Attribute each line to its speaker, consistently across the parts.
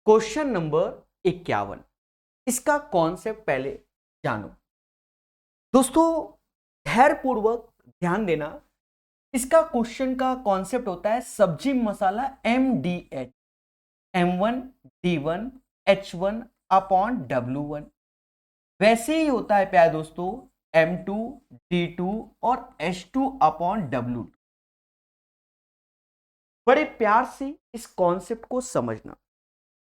Speaker 1: Question number 51, इसका concept पहले जानो। दोस्तों धैर्यपूर्वक ध्यान देना। इसका क्वेश्चन का कॉन्सेप्ट होता है सब्जी मसाला MDH M1 D1 H1 upon W1। वैसे ही होता है प्यारे दोस्तों M2 D2 और H2 अपॉन W2। बड़े प्यार से इस कॉन्सेप्ट को समझना।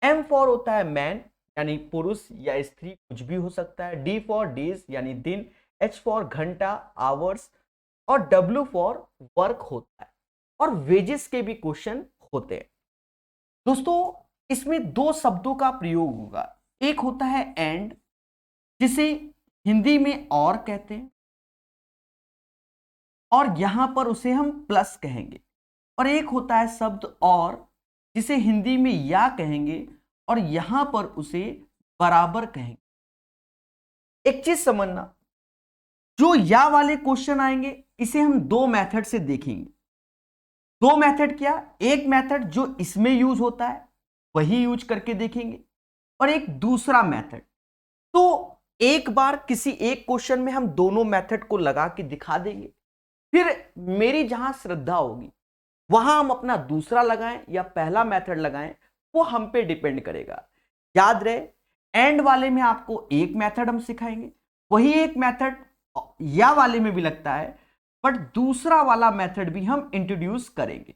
Speaker 1: M फॉर होता है मैन यानी पुरुष या स्त्री, कुछ भी हो सकता है। D फॉर डेज यानी दिन, H फॉर घंटा आवर्स, और W फॉर वर्क होता है। और वेजेस के भी क्वेश्चन होते हैं। दोस्तों इसमें दो शब्दों का प्रयोग होगा। एक होता है एंड, जिसे हिंदी में और कहते हैं, और यहां पर उसे हम प्लस कहेंगे। और एक होता है शब्द और, जिसे हिंदी में या कहेंगे और यहां पर उसे बराबर कहेंगे। एक चीज समझना, जो या वाले क्वेश्चन आएंगे इसे हम दो मेथड से देखेंगे। दो मेथड क्या? एक मेथड जो इसमें यूज होता है वही यूज करके देखेंगे, और एक दूसरा मेथड। तो एक बार किसी एक क्वेश्चन में हम दोनों मेथड को लगा के दिखा देंगे, फिर मेरी जहां श्रद्धा होगी वहां हम अपना दूसरा लगाएं या पहला मेथड लगाएं, वो हम पे डिपेंड करेगा। याद रहे, एंड वाले में आपको एक मेथड हम सिखाएंगे, वही एक मेथड या वाले में भी लगता है, बट दूसरा वाला मेथड भी हम इंट्रोड्यूस करेंगे।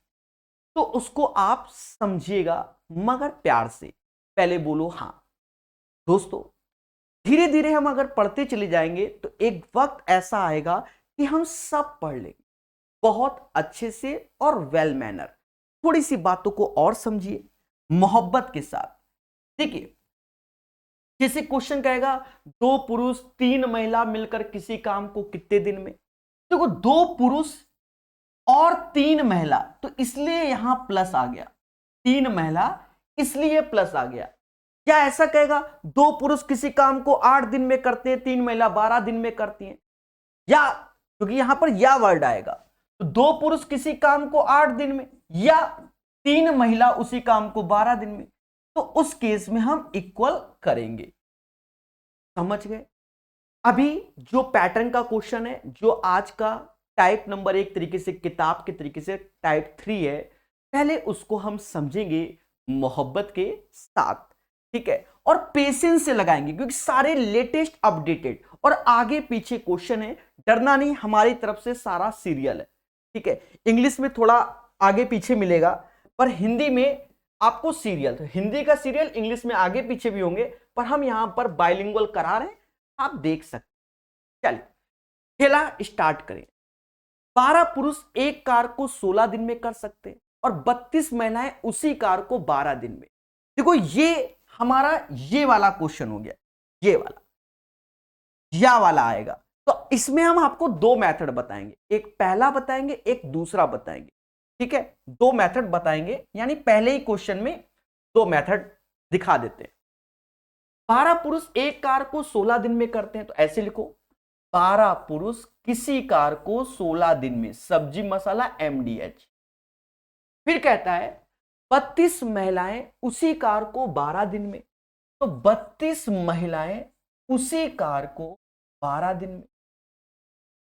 Speaker 1: तो उसको आप समझिएगा मगर प्यार से। पहले बोलो हां। दोस्तों धीरे धीरे हम अगर पढ़ते चले जाएंगे तो एक वक्त ऐसा आएगा कि हम सब पढ़ लेंगे बहुत अच्छे से और वेल मैनर। थोड़ी सी बातों को और समझिए मोहब्बत के साथ। देखिए जैसे क्वेश्चन कहेगा दो पुरुष तीन महिला मिलकर किसी काम को कितने दिन में। देखो दो पुरुष और तीन महिला, तो इसलिए यहां प्लस आ गया, तीन महिला इसलिए प्लस आ गया। या ऐसा कहेगा दो पुरुष किसी काम को 8 दिन में करते हैं, तीन महिला 12 दिन में करती हैं। या क्योंकि यहां पर या वर्ड आएगा, तो दो पुरुष किसी काम को 8 दिन में, या तीन महिला उसी काम को 12 दिन में, तो उस केस में हम इक्वल करेंगे। समझ गए? अभी जो पैटर्न का क्वेश्चन है, जो आज का टाइप नंबर 1 तरीके से किताब के तरीके से टाइप 3 है, पहले उसको हम समझेंगे मोहब्बत के साथ, ठीक है, और पेशेंस से लगाएंगे क्योंकि सारे लेटेस्ट अपडेटेड और आगे पीछे क्वेश्चन है। डरना नहीं, हमारी तरफ से सारा सीरियल है, ठीक है। इंग्लिश में थोड़ा आगे पीछे मिलेगा, पर हिंदी में आपको सीरियल, तो हिंदी का सीरियल इंग्लिश में आगे पीछे भी होंगे, पर हम यहां पर बाइलिंगुअल करा रहे हैं, आप देख सकते। चलिए खेला स्टार्ट करें। 12 पुरुष एक कार को 16 दिन में कर सकते हैं और 32 महिलाएं उसी कार को 12 दिन में। देखो ये हमारा ये वाला क्वेश्चन हो गया, ये वाला या वाला आएगा। तो इसमें हम आपको दो मेथड बताएंगे, एक पहला बताएंगे एक दूसरा बताएंगे, ठीक है। दो मेथड बताएंगे, यानी पहले ही क्वेश्चन में दो मेथड दिखा देते हैं। 12 पुरुष एक कार को 16 दिन में करते हैं, तो ऐसे लिखो 12 पुरुष किसी कार को 16 दिन में, सब्जी मसाला MDH। फिर कहता है 32 महिलाएं उसी कार को 12 दिन में, तो 32 महिलाएं उसी कार को 12 दिन में।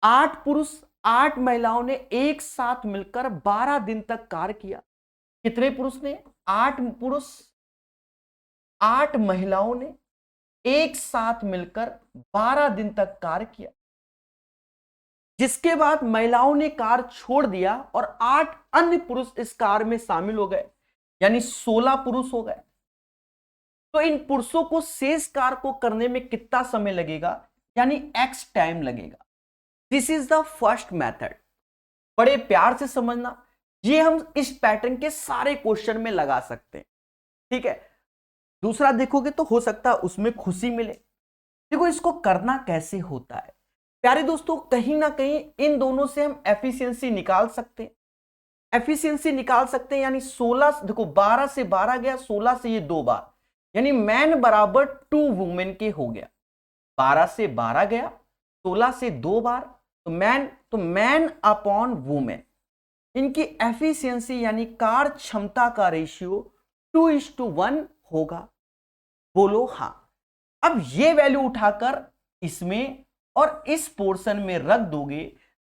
Speaker 1: 8 पुरुष 8 महिलाओं ने एक साथ मिलकर 12 दिन तक कार्य किया। कितने पुरुष ने? 8 पुरुष 8 महिलाओं ने एक साथ मिलकर 12 दिन तक कार्य किया, जिसके बाद महिलाओं ने कार छोड़ दिया और 8 अन्य पुरुष इस कार में शामिल हो गए, यानी 16 पुरुष हो गए। तो इन पुरुषों को शेष कार को करने में कितना समय लगेगा, यानी X टाइम लगेगा। This is the first method. बड़े प्यार से समझना, ये हम इस पैटर्न के सारे क्वेश्चन में लगा सकते हैं, ठीक है। दूसरा देखोगे तो हो सकता है उसमें खुशी मिले। देखो इसको करना कैसे होता है प्यारे दोस्तों, कहीं ना कहीं इन दोनों से हम एफिशिएंसी निकाल सकते हैं। एफिशिएंसी निकाल सकते हैं, यानी 16, देखो 12 से 12 गया, 16 से ये 2 बार, यानी मैन बराबर 2 वुमेन के हो गया। 12 से 12 गया, 16 से 2 बार, तो मैन अपॉन वुमेन। इनकी एफिशिएंसी यानी कार्य क्षमता का रेशियो 2:1 होगा? बोलो हाँ। अब ये वैल्यू उठाकर इसमें और इस पोर्शन में रख दोगे,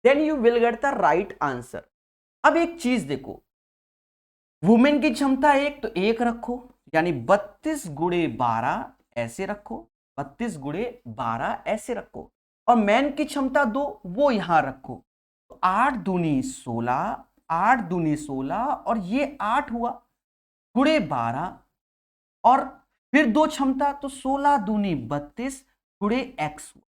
Speaker 1: then you will get the right answer. अब एक चीज देखो, वुमेन की क्षमता 1 तो 1 रखो, यानी 32 गुणे 12 ऐसे रखो, 32 गुणे 12 ऐसे रखो, और मैन की क्षमता 2 वो यहां रखो। तो 8 दूनी 16, 8 दूनी 16, और ये 8 हुआ गुणे 12, और फिर 2 क्षमता, तो 16 दूनी 32 गुणे x हुआ।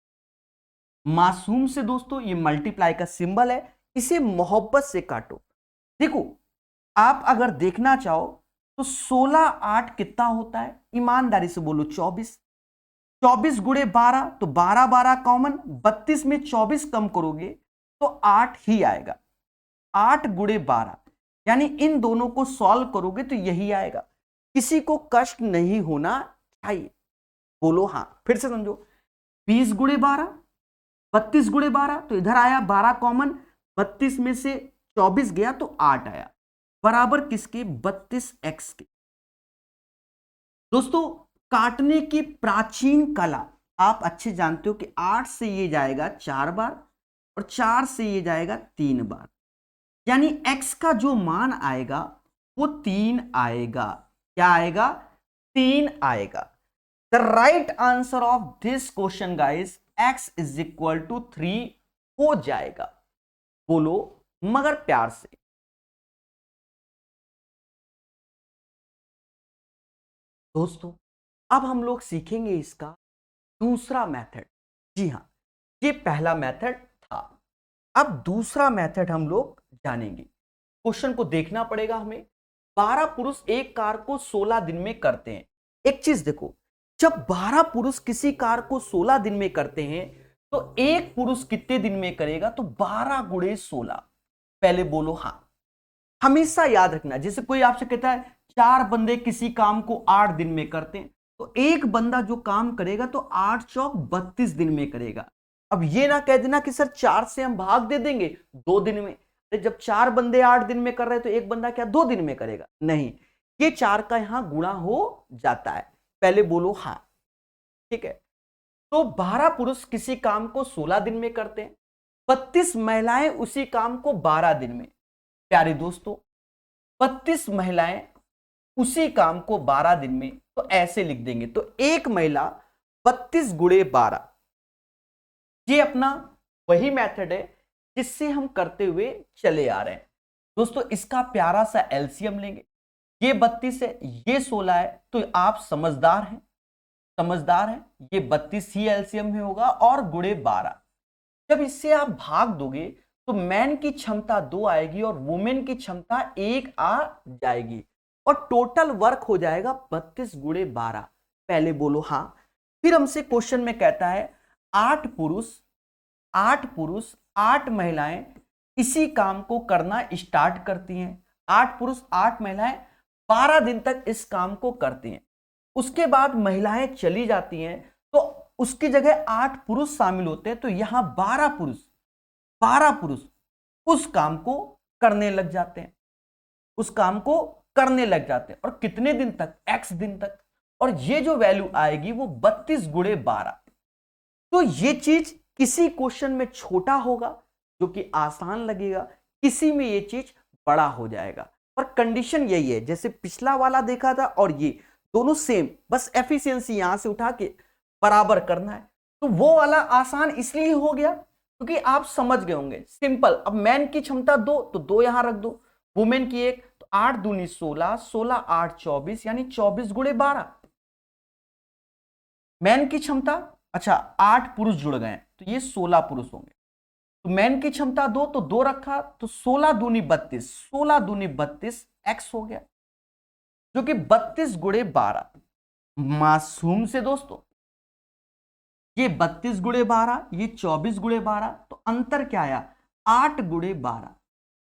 Speaker 1: मासूम से दोस्तों ये मल्टीप्लाई का सिंबल है, इसे मोहब्बत से काटो। देखो, आप अगर देखना चाहो तो 16 8 कितना होता है, ईमानदारी से बोलो 24। 24 गुणे 12, तो 12 12 कॉमन, 32 में 24 कम करोगे तो 8 ही आएगा। 8 गुणे 12, यानी इन दोनों को सॉल्व करोगे तो यही आएगा। किसी को कष्ट नहीं होना चाहिए, बोलो हाँ। फिर से समझो, 20 गुणे 12, 32 गुणे 12, तो इधर आया 12 कॉमन, 32 में से 24 गया तो 8 आया, बराबर किसके? 32x के। दोस्तों, काटने की प्राचीन कला आप अच्छे जानते हो कि 8 से ये जाएगा 4 बार और 4 से ये जाएगा 3 बार, यानी x का जो मान आएगा वो 3 आएगा। क्या आएगा? 3 आएगा। The right answer of this question guys, x is equal to 3 हो जाएगा। बोलो मगर प्यार से। दोस्तों, अब हम लोग सीखेंगे इसका दूसरा मेथड। जी हां, ये पहला मेथड था, अब दूसरा मेथड हम लोग जानेंगे। क्वेश्चन को देखना पड़ेगा हमें। 12 पुरुष एक कार को 16 दिन में करते हैं। एक चीज देखो, जब 12 पुरुष किसी कार को 16 दिन में करते हैं तो एक पुरुष कितने दिन में करेगा? तो 12 गुणे 16। पहले बोलो हाँ। हमेशा याद रखना, जैसे कोई आपसे कहता है 4 बंदे किसी काम को 8 दिन में करते हैं, तो एक बंदा जो काम करेगा तो 8 चौक 32 दिन में करेगा। अब ये ना कह देना कि सर 4 से हम भाग दे देंगे 2 दिन में। जब 4 बंदे 8 दिन में कर रहे हैं तो एक बंदा क्या 2 दिन में करेगा? नहीं, ये 4 का यहां गुणा हो जाता है। पहले बोलो हाँ, ठीक है। तो 12 पुरुष किसी काम को 16 दिन में करते हैं, 32 महिलाएं उसी काम को 12 दिन में। प्यारे दोस्तों, 32 महिलाएं उसी काम को 12 दिन में, तो ऐसे लिख देंगे। तो एक महिला 32 गुणे 12, ये अपना वही मेथड है जिससे हम करते हुए चले आ रहे हैं। दोस्तों, इसका प्यारा सा एलसीएम लेंगे। ये 32 है, ये 16 है, तो आप समझदार हैं, समझदार हैं। ये 32 ही एलसीएम में होगा और गुणे 12। जब इससे आप भाग दोगे तो मैन की क्षमता 2 आएगी और वुमेन की क्षमता 1 आ जाएगी, और टोटल वर्क हो जाएगा 32 गुणे 12। पहले बोलो हाँ। फिर हमसे क्वेश्चन में कहता है 8 पुरुष 8 महिलाएं इसी काम को करना स्टार्ट करती हैं। 8 पुरुष 8 महिलाएं 12 दिन तक इस काम को करती हैं। उसके बाद महिलाएं चली जाती हैं, तो उसकी जगह 8 पुरुष शामिल होते हैं, तो यहां 12 पुरुष उस काम को करने लग जाते हैं, उस काम को करने लग जाते हैं। और कितने दिन तक? x दिन तक। और ये जो वैल्यू आएगी वो 32 गुणे 12। तो ये चीज किसी क्वेश्चन में छोटा होगा जो कि आसान लगेगा, किसी में ये चीज बड़ा हो जाएगा। पर कंडीशन यही है, जैसे पिछला वाला देखा था और ये दोनों सेम, बस एफिशिएंसी यहां से उठा के बराबर करना है। तो वो वाला आसान इसलिए हो गया क्योंकि आप समझ गए होंगे, सिंपल। अब मैन की क्षमता 2, तो 2 यहां रख दो, वुमेन की 1, तो 8 दूनी 16, 16 8 24, यानी 24 गुणे 12। मैन की क्षमता, अच्छा 8 पुरुष जुड़ गए तो ये 16 पुरुष होंगे। तो मैन की क्षमता 2, तो 2 रखा, तो 16 दूनी 32, 16 दूनी 32 x हो गया, जो कि 32 गुणे 12। मासूम से दोस्तों, ये 32 गुणे 12, ये 24 गुणे 12, तो अंतर क्या आया? 8 गुणे 12,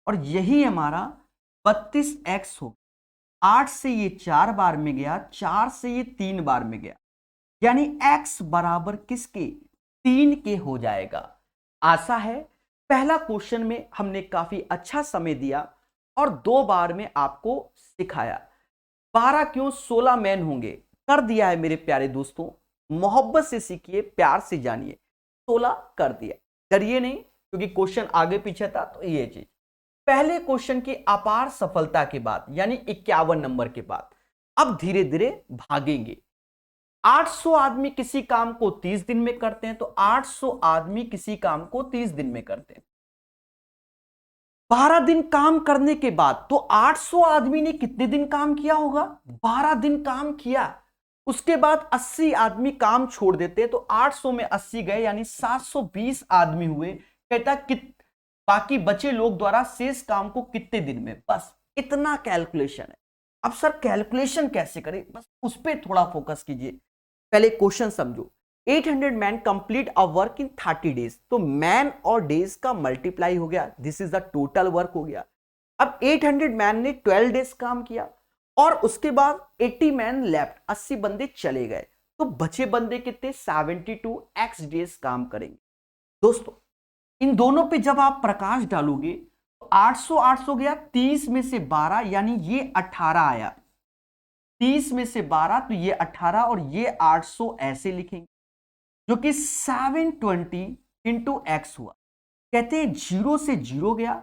Speaker 1: और यही हमारा 32x हो। 8 से ये 4 बार में गया, 4 से ये 3 बार में गया, यानी x बराबर किसके? 3 के हो जाएगा। आशा है पहला क्वेश्चन में हमने काफी अच्छा समय दिया और 2 बार में आपको सिखाया। 12 क्यों 16 मैन होंगे, कर दिया है मेरे प्यारे दोस्तों। मोहब्बत से सीखिए, प्यार से जानिए। 16 कर दिया, डरिए नहीं, क्योंकि क्वेश्चन आगे पीछे था तो ये चीज। पहले क्वेश्चन की अपार सफलता के बाद यानी 51 नंबर के बाद अब धीरे धीरे भागेंगे। 800 आदमी किसी काम को 30 दिन में करते हैं, तो 800 आदमी किसी काम को 30 दिन में करते हैं। 12 दिन काम करने के बाद तो 800 आदमी ने कितने दिन काम किया होगा, 12 दिन काम किया। उसके बाद 80 आदमी काम छोड़ देते, तो 800 में 80 गए यानी 720 आदमी हुए। कहता बाकी बचे लोग द्वारा शेष काम को कितने दिन में, बस इतना कैलकुलेशन है। अब सर कैलकुलेशन कैसे करें, बस उस पर थोड़ा फोकस कीजिए। पहले क्वेश्चन समझो। 800 man complete a work in 30 days, तो मैन और डेज का मल्टीप्लाई हो गया, this is the total work हो गया। अब 800 मैन ने 12 डेज काम किया और उसके बाद 80 मैन लेफ्ट, 80 बंदे चले गए, तो बचे बंदे कितने, 72 एक्स डेज काम करेंगे। दोस्तों इन दोनों पे जब आप प्रकाश डालोगे तो 800 800 गया, 30 में से 12 यानी ये 18 आया, 30 में से 12 तो ये 18 और ये 800 ऐसे लिखेंगे, जो कि 720 इंटू एक्स हुआ। कहते हैं 0 से 0 गया,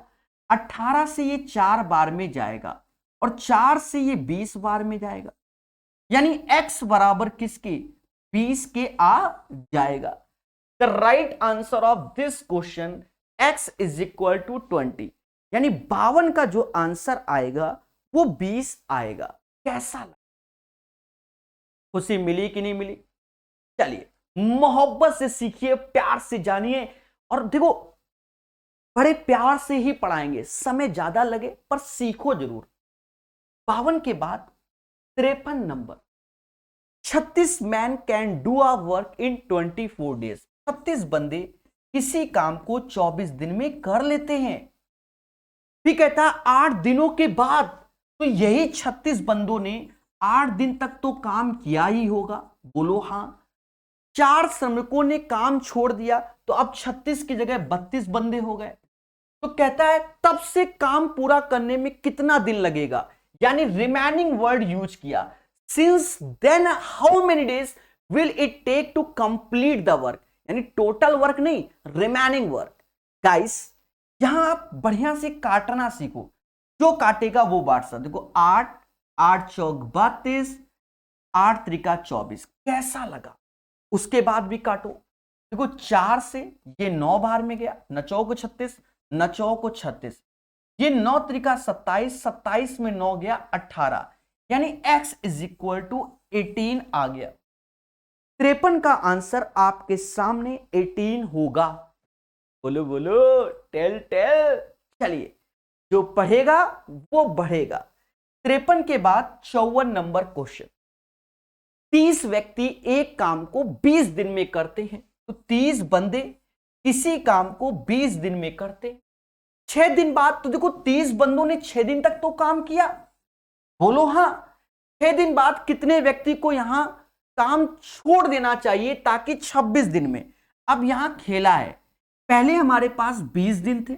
Speaker 1: 18 से ये 4 बार में जाएगा और 4 से ये 20 बार में जाएगा, यानी x बराबर किसके, 20 के आ जाएगा। The right answer of this question x is equal to 20, यानी 52 का जो आंसर आएगा वो 20 आएगा। कैसा लगा, खुशी मिली कि नहीं मिली? चलिए मोहब्बत से सीखिए, प्यार से जानिए, और देखो बड़े प्यार से ही पढ़ाएंगे, समय ज्यादा लगे पर सीखो जरूर। 52 के बाद 53 number, 36 man can do a work in 24 days, 36 बंदे किसी काम को 24 दिन में कर लेते हैं। फिर कहता है 8 दिनों के बाद, तो यही 36 बंदों ने 8 दिन तक तो काम किया ही होगा, बोलो हां। 4 श्रमिकों ने काम छोड़ दिया, तो अब 36 की जगह 32 बंदे हो गए। तो कहता है तब से काम पूरा करने में कितना दिन लगेगा, यानी रिमेनिंग वर्ड यूज किया। Since then how many days will it take to complete the work, यानी टोटल वर्क नहीं, रिमेनिंग वर्क। गाइस यहां आप बढ़िया से काटना सीखो, जो काटेगा वो बांट सकते। देखो 8 8 चौक 32, 8 त्रिका 24, कैसा लगा? उसके बाद भी काटो। देखो 4 से ये 9 बार में गया, 9 चौक 36, 9 चौक 36, ये 9 त्रिका 27, 27 में 9 गया 18, यानी x इज इक्वल टू 18 आ गया। 53 का आंसर आपके सामने 18 होगा। बोलो बोलो, टेल टेल। चलिए जो पढ़ेगा वो बढ़ेगा। 53 के बाद 54 नंबर क्वेश्चन। 30 व्यक्ति एक काम को 20 दिन में करते हैं, तो 30 बंदे किसी काम को 20 दिन में करते। 6 दिन बाद, तो देखो 30 बंदों ने 6 दिन तक तो काम किया, बोलो हां। 6 दिन बाद कितने व्यक्ति को यहां काम छोड़ देना चाहिए ताकि 26 दिन में। अब यहां खेला है, पहले हमारे पास 20 दिन थे,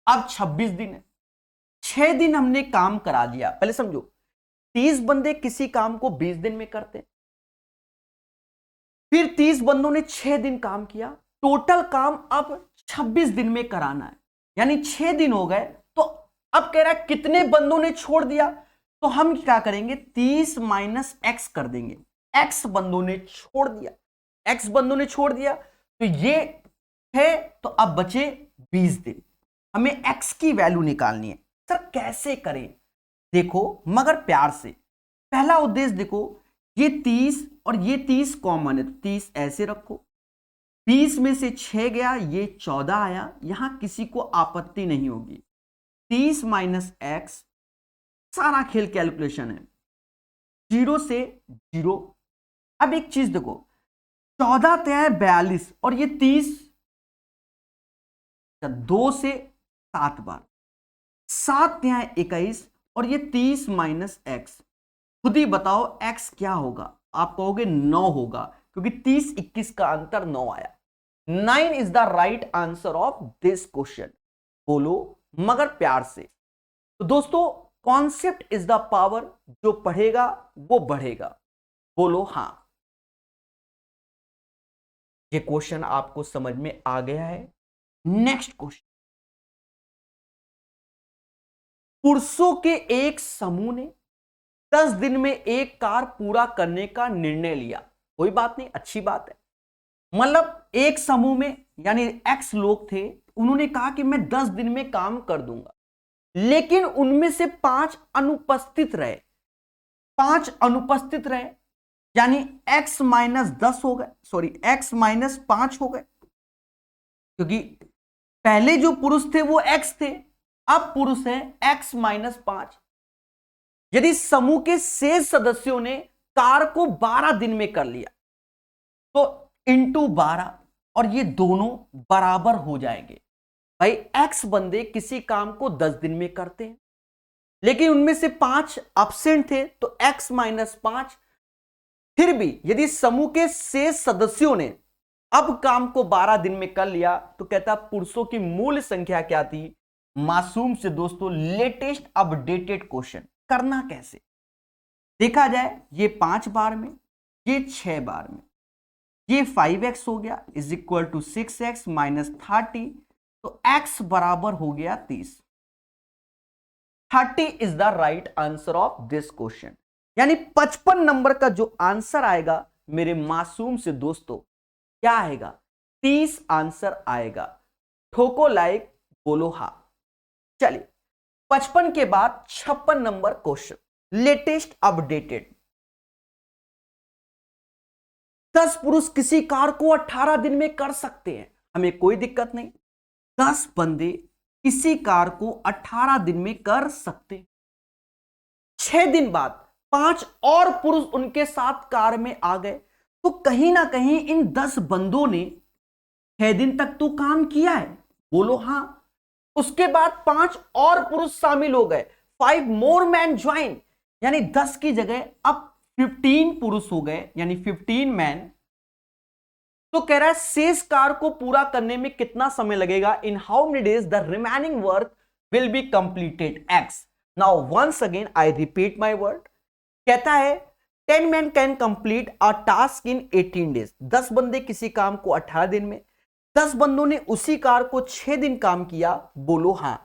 Speaker 1: अब 26 दिन है। 6 दिन हमने काम करा दिया। पहले समझो, 30 बंदे किसी काम को 20 दिन में करते, फिर 30 बंदों ने 6 दिन काम किया, टोटल काम अब 26 दिन में कराना है, यानी 6 दिन हो गए। तो अब कह रहा है कितने बंदों ने छोड़ दिया, तो हम क्या करेंगे, 30 माइनस एक्स कर देंगे। एक्स बंदों ने छोड़ दिया, एक्स बंदों ने छोड़ दिया, तो ये है, तो अब बचे 20 दिन। हमें एक्स की वैल्यू निकालनी है। सर कैसे करें, देखो मगर प्यार से। पहला उद्देश्य देखो, ये 30 और ये 30 कॉमन है, तो 30 ऐसे रखो। 20 में से 6 गया, ये 14 आया, यहां किसी को आपत्ति नहीं होगी। 30 माइनस एक्स, सारा खेल कैलकुलेशन है, 0 से 0। अब एक चीज देखो, 14 तय 42 और ये 30, 2 से 7 बार, 7 तय 21 और ये 30 माइनस एक्स। खुद ही बताओ x क्या होगा, आप कहोगे 9 होगा, क्योंकि 30 21 का अंतर 9 आया। 9 is the right answer of this question. बोलो मगर प्यार से। तो दोस्तों कॉन्सेप्ट इज द पावर, जो पढ़ेगा वो बढ़ेगा। बोलो हां। ये क्वेश्चन आपको समझ में आ गया है। नेक्स्ट क्वेश्चन, पुरुषों के एक समूह ने 10 दिन में एक कार्य पूरा करने का निर्णय लिया। कोई बात नहीं, अच्छी बात है। मतलब एक समूह में यानी एक्स लोग थे, उन्होंने कहा कि मैं 10 दिन में काम कर दूंगा, लेकिन उनमें से 5 अनुपस्थित रहे। 5 अनुपस्थित रहे यानी x माइनस 10 हो गए, सॉरी x माइनस 5 हो गए, क्योंकि पहले जो पुरुष थे वो x थे, अब पुरुष है x माइनस 5। यदि समूह के शेष सदस्यों ने कार्य को 12 दिन में कर लिया तो इंटू 12, और ये दोनों बराबर हो जाएंगे। भाई x बंदे किसी काम को 10 दिन में करते हैं, लेकिन उनमें से 5 एब्सेंट थे, तो x माइनस 5। फिर भी यदि समूह के शेष सदस्यों ने अब काम को 12 दिन में कर लिया तो कहता पुरुषों की मूल संख्या क्या थी। मासूम से दोस्तों लेटेस्ट अपडेटेड क्वेश्चन करना कैसे देखा जाए। ये 5 बार में, ये 6 बार में, ये 5x हो गया is equal to 6x minus 30, तो x बराबर हो गया 30। 30 is the right answer of this question, यानी 55 नंबर का जो आंसर आएगा मेरे मासूम से दोस्तों, क्या आएगा, 30 आंसर आएगा। ठोको लाइक, बोलो हा। चलिए 55 के बाद 56 नंबर क्वेश्चन, लेटेस्ट अपडेटेड। 10 पुरुष किसी कार्य को 18 दिन में कर सकते हैं, हमें कोई दिक्कत नहीं। 10 बंदे किसी कार्य को 18 दिन में कर सकते। 6 दिन बाद 5 और पुरुष उनके साथ कार्य में आ गए, तो कहीं ना कहीं इन 10 बंदों ने 6 दिन तक तो काम किया है, बोलो हां। उसके बाद 5 और पुरुष शामिल हो गए, 5 मोर मैन ज्वाइन, यानी 10 की जगह अब 15 पुरुष हो गए, यानी 15 मैन। तो कह रहा है शेष कार्य को पूरा करने में कितना समय लगेगा, in how many days the remaining work will be completed, X. Now once again I repeat my word. कहता है 10 men can complete a task in 18 days. 10 बंदे किसी काम को 18 दिन में, 10 बंदों ने उसी कार्य को 6 दिन काम किया, बोलो हां।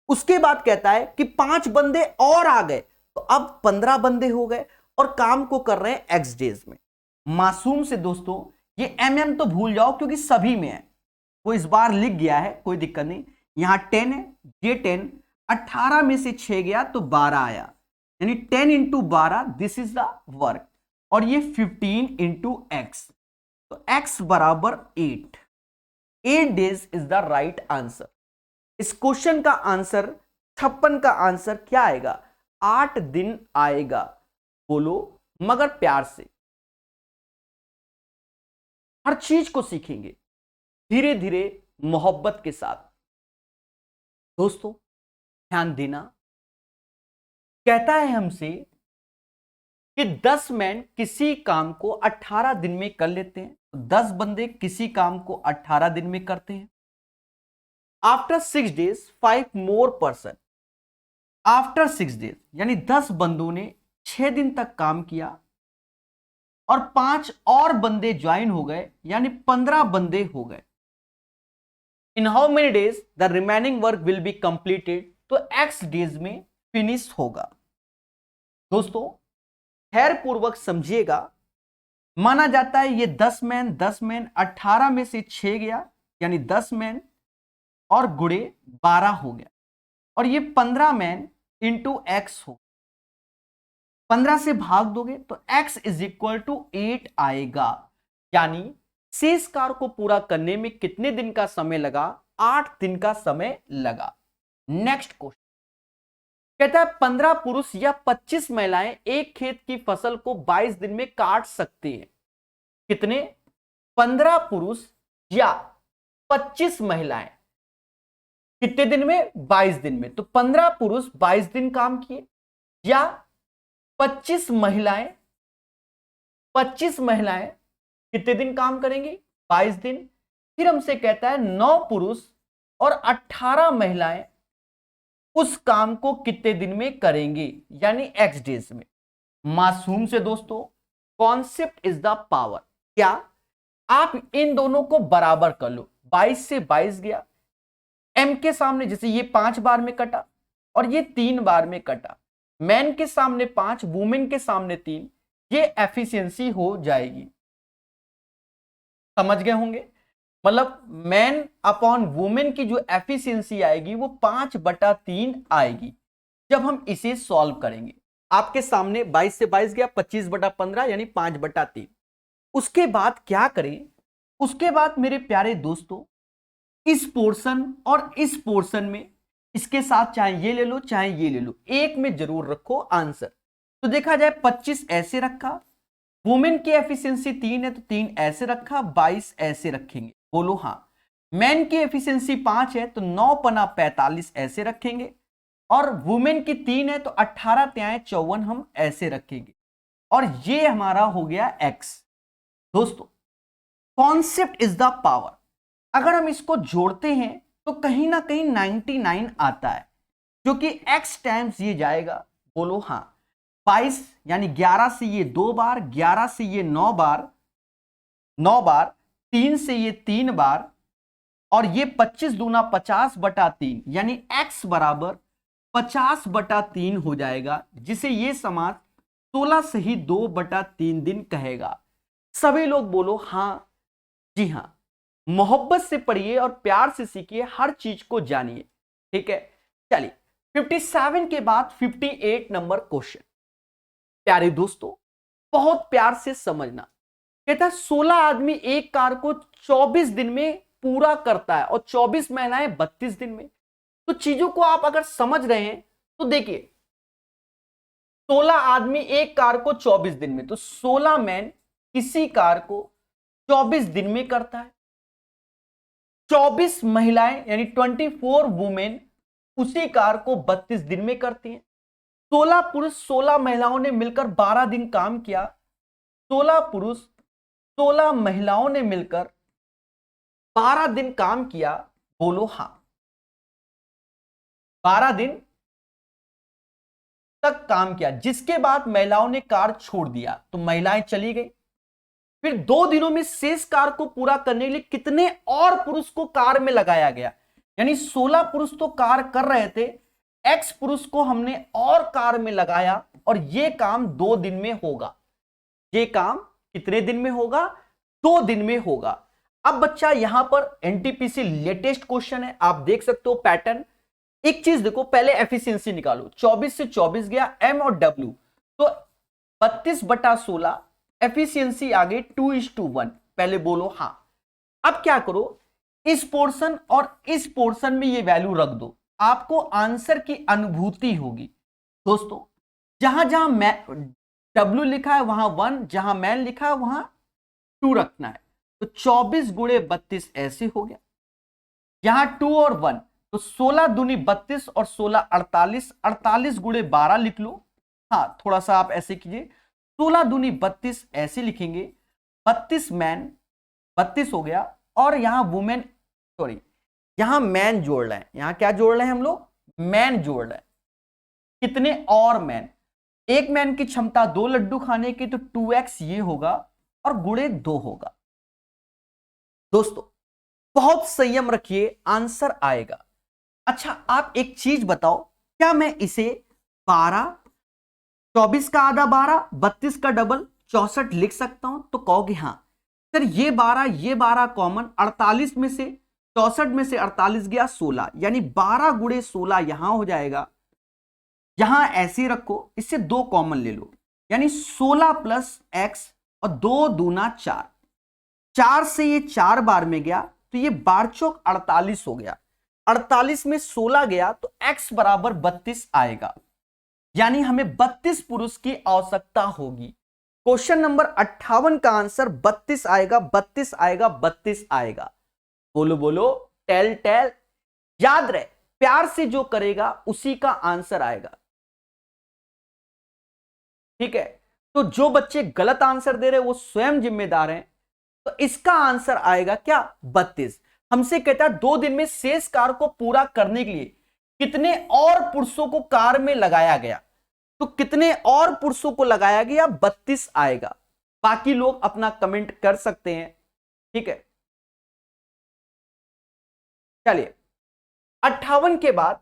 Speaker 1: उसके बाद कहता है कि 5 बंदे और आ गए, तो अब 15 बंदे हो गए और काम को कर रहे हैं एक्स डेज में। मासूम से दोस्तों ये mm तो भूल जाओ क्योंकि सभी में है, वो इस बार लिख गया है, कोई दिक्कत नहीं। यहां 10 है, ये 10, 18 में से 6 गया तो 12 आया, यानी 10 into 12 this is the work, और ये 15 इंटू एक्स, तो x बराबर 8 days is the right answer. इस क्वेश्चन का आंसर 56 का आंसर क्या आएगा, 8 दिन आएगा, बोलो मगर प्यार से। हर चीज को सीखेंगे धीरे धीरे मोहब्बत के साथ। दोस्तों ध्यान देना, कहता है हमसे कि 10 मैन किसी काम को 18 दिन में कर लेते हैं, 10 बंदे किसी काम को 18 दिन में करते हैं। After 6 days 5 more person, after 6 days यानी 10 बंदों ने 6 दिन तक काम किया और 5 और बंदे ज्वाइन हो गए, यानी 15 बंदे हो गए। इन how many days the remaining work will be completed, तो एक्स डेज में फिनिश होगा। दोस्तों खैर पूर्वक समझिएगा, माना जाता है ये 10 मैन 18 में से 6 गया, यानी 10 मैन और गुड़े 12 हो गया, और ये 15 मैन इंटू एक्स हो, 15 से भाग दोगे तो x इज इक्वल टू 8 आएगा, यानी शेष कार्य को पूरा करने में कितने दिन का समय लगा, 8 दिन का समय लगा। नेक्स्ट क्वेश्चन कहता है 15 पुरुष या 25 महिलाएं एक खेत की फसल को 22 दिन में काट सकते हैं। कितने, 15 पुरुष या 25 महिलाएं कितने दिन में, 22 दिन में। तो 15 पुरुष 22 दिन काम किए, या 25 महिलाएं कितने दिन काम करेंगी, 22 दिन। फिर हमसे कहता है 9 पुरुष और 18 महिलाएं उस काम को कितने दिन में करेंगे, यानी एक्स डेज में। मासूम से दोस्तों, कॉन्सेप्ट इज द पावर। क्या आप इन दोनों को बराबर कर लो, 22 से 22 गया, एम के सामने जैसे ये 5 बार में कटा और ये 3 बार में कटा, मैन के सामने 5, वुमेन के सामने 3, ये एफिशिएंसी हो जाएगी। समझ गए होंगे, मतलब मैन अपॉन वुमेन की जो एफिशिएंसी आएगी वो 5/3 आएगी जब हम इसे सॉल्व करेंगे। आपके सामने 22 से 22 गया, 25/15 यानी 5/3। उसके बाद क्या करें, उसके बाद मेरे प्यारे दोस्तों इस पोर्शन और इस पोर्शन में, इसके साथ चाहे ये ले लो चाहे ये ले लो, एक में जरूर रखो आंसर। तो देखा जाए 25 ऐसे रखा, वुमेन की एफिशिएंसी 3 है तो 3 ऐसे रखा, 22 ऐसे रखेंगे, बोलो हाँ। मैन की एफिशिएंसी 5 है तो 9×45 ऐसे रखेंगे, और वुमेन की 3 है तो 18×53 हम ऐसे रखेंगे, और ये हमारा हो गया एक्स। दोस्तों कॉन्सेप्ट इज द पावर, अगर हम इसको जोड़ते हैं तो कहीं ना कहीं 99 आता है, जो कि x टाइम्स ये जाएगा, बोलो हाँ। 22 यानी 11 से ये 2 बार, 11 से ये 9 बार, 9 बार, 3 से ये 3 बार, और ये 25 दूना 50/3 यानी x बराबर 50/3 हो जाएगा, जिसे ये समाज 16 से ही 2/3 दिन कहेगा। सभी लोग बोलो हाँ जी हाँ। मोहब्बत से पढ़िए और प्यार से सीखिए, हर चीज को जानिए, ठीक है। चलिए 57 के बाद 58 नंबर क्वेश्चन। प्यारे दोस्तों बहुत प्यार से समझना, कहता है 16 आदमी एक कार को 24 दिन में पूरा करता है और 24 महीनाएं 32 दिन में। तो चीजों को आप अगर समझ रहे हैं तो देखिए 16 आदमी एक कार को 24 दिन में, तो 16 मैन किसी कार को 24 दिन में करता है, 24 महिलाएं यानी 24 वुमेन उसी कार को 32 दिन में करती हैं। 16 पुरुष 16 महिलाओं ने मिलकर 12 दिन काम किया, 16 पुरुष 16 महिलाओं ने मिलकर 12 दिन काम किया, बोलो हाँ। 12 दिन तक काम किया, जिसके बाद महिलाओं ने कार छोड़ दिया तो महिलाएं चली गई। फिर 2 दिनों में शेष कार को पूरा करने के लिए कितने और पुरुष को कार में लगाया गया, यानी 16 पुरुष तो कार कर रहे थे, एक्स पुरुष को हमने और कार में लगाया, और यह काम 2 दिन में होगा। ये काम कितने दिन में होगा, 2 दिन में होगा। अब बच्चा यहां पर एनटीपीसी लेटेस्ट क्वेश्चन है, आप देख सकते हो पैटर्न। एक चीज देखो, पहले एफिशिएंसी निकालो, 24 से 24 गया, एम और डब्ल्यू, तो 32/16 एफिशिएंसी आ गई 2:1। पहले बोलो हाँ। अब क्या करो, इस पोर्शन और इस पोर्शन में ये वैल्यू रख दो, आपको आंसर की अनुभूति होगी। दोस्तों जहां जहां डब्ल्यू लिखा है वहां 1, जहां मैन लिखा है वहां 2 रखना है। तो 24 × 32 ऐसे हो गया, यहां 2 और 1, तो 16 दूनी 32 और 16 48, 48 × 12 लिख लो। हाँ थोड़ा सा आप ऐसे कीजिए, 16 दूनी 32 ऐसे लिखेंगे, 32 मैन 32 हो गया, और यहां वुमेन, सॉरी यहां मैन जोड़ रहे हैं, यहां क्या जोड़ रहे हैं हम लोग, मैन जोड़ रहे हैं। कितने और मैन, एक मैन की क्षमता 2 लड्डू खाने की, तो 2x ये होगा और गुणे 2 होगा। दोस्तों बहुत संयम रखिए, आंसर आएगा। अच्छा आप एक चीज बताओ, क्या मैं इसे 12, 24 का आधा 12, 32 का डबल 64 लिख सकता हूं? तो कहोगे हाँ सर, ये 12 कॉमन, 48 में से 64 में से 48 गया 16, यानी 12 × 16 यहां हो जाएगा। यहां ऐसे रखो, इससे 2 कॉमन ले लो, यानी 16 + x और 2 दूना 4, 4 से ये 4 बार में गया, तो ये 12×4 48 हो गया, 48 में 16 गया तो x बराबर 32 आएगा, यानी हमें 32 पुरुष की आवश्यकता होगी। क्वेश्चन नंबर 58 का आंसर 32 आएगा, 32 आएगा, 32 आएगा। बोलो बोलो, टेल टेल। याद रहे, प्यार से जो करेगा उसी का आंसर आएगा, ठीक है। तो जो बच्चे गलत आंसर दे रहे हैं वो स्वयं जिम्मेदार हैं। तो इसका आंसर आएगा क्या, 32। हमसे कहता है 2 दिन में शेष कार्य को पूरा करने के लिए कितने और पुरुषों को कार में लगाया गया, तो कितने और पुरुषों को लगाया गया, 32 आएगा। बाकी लोग अपना कमेंट कर सकते हैं, ठीक है। चलिए 58 के बाद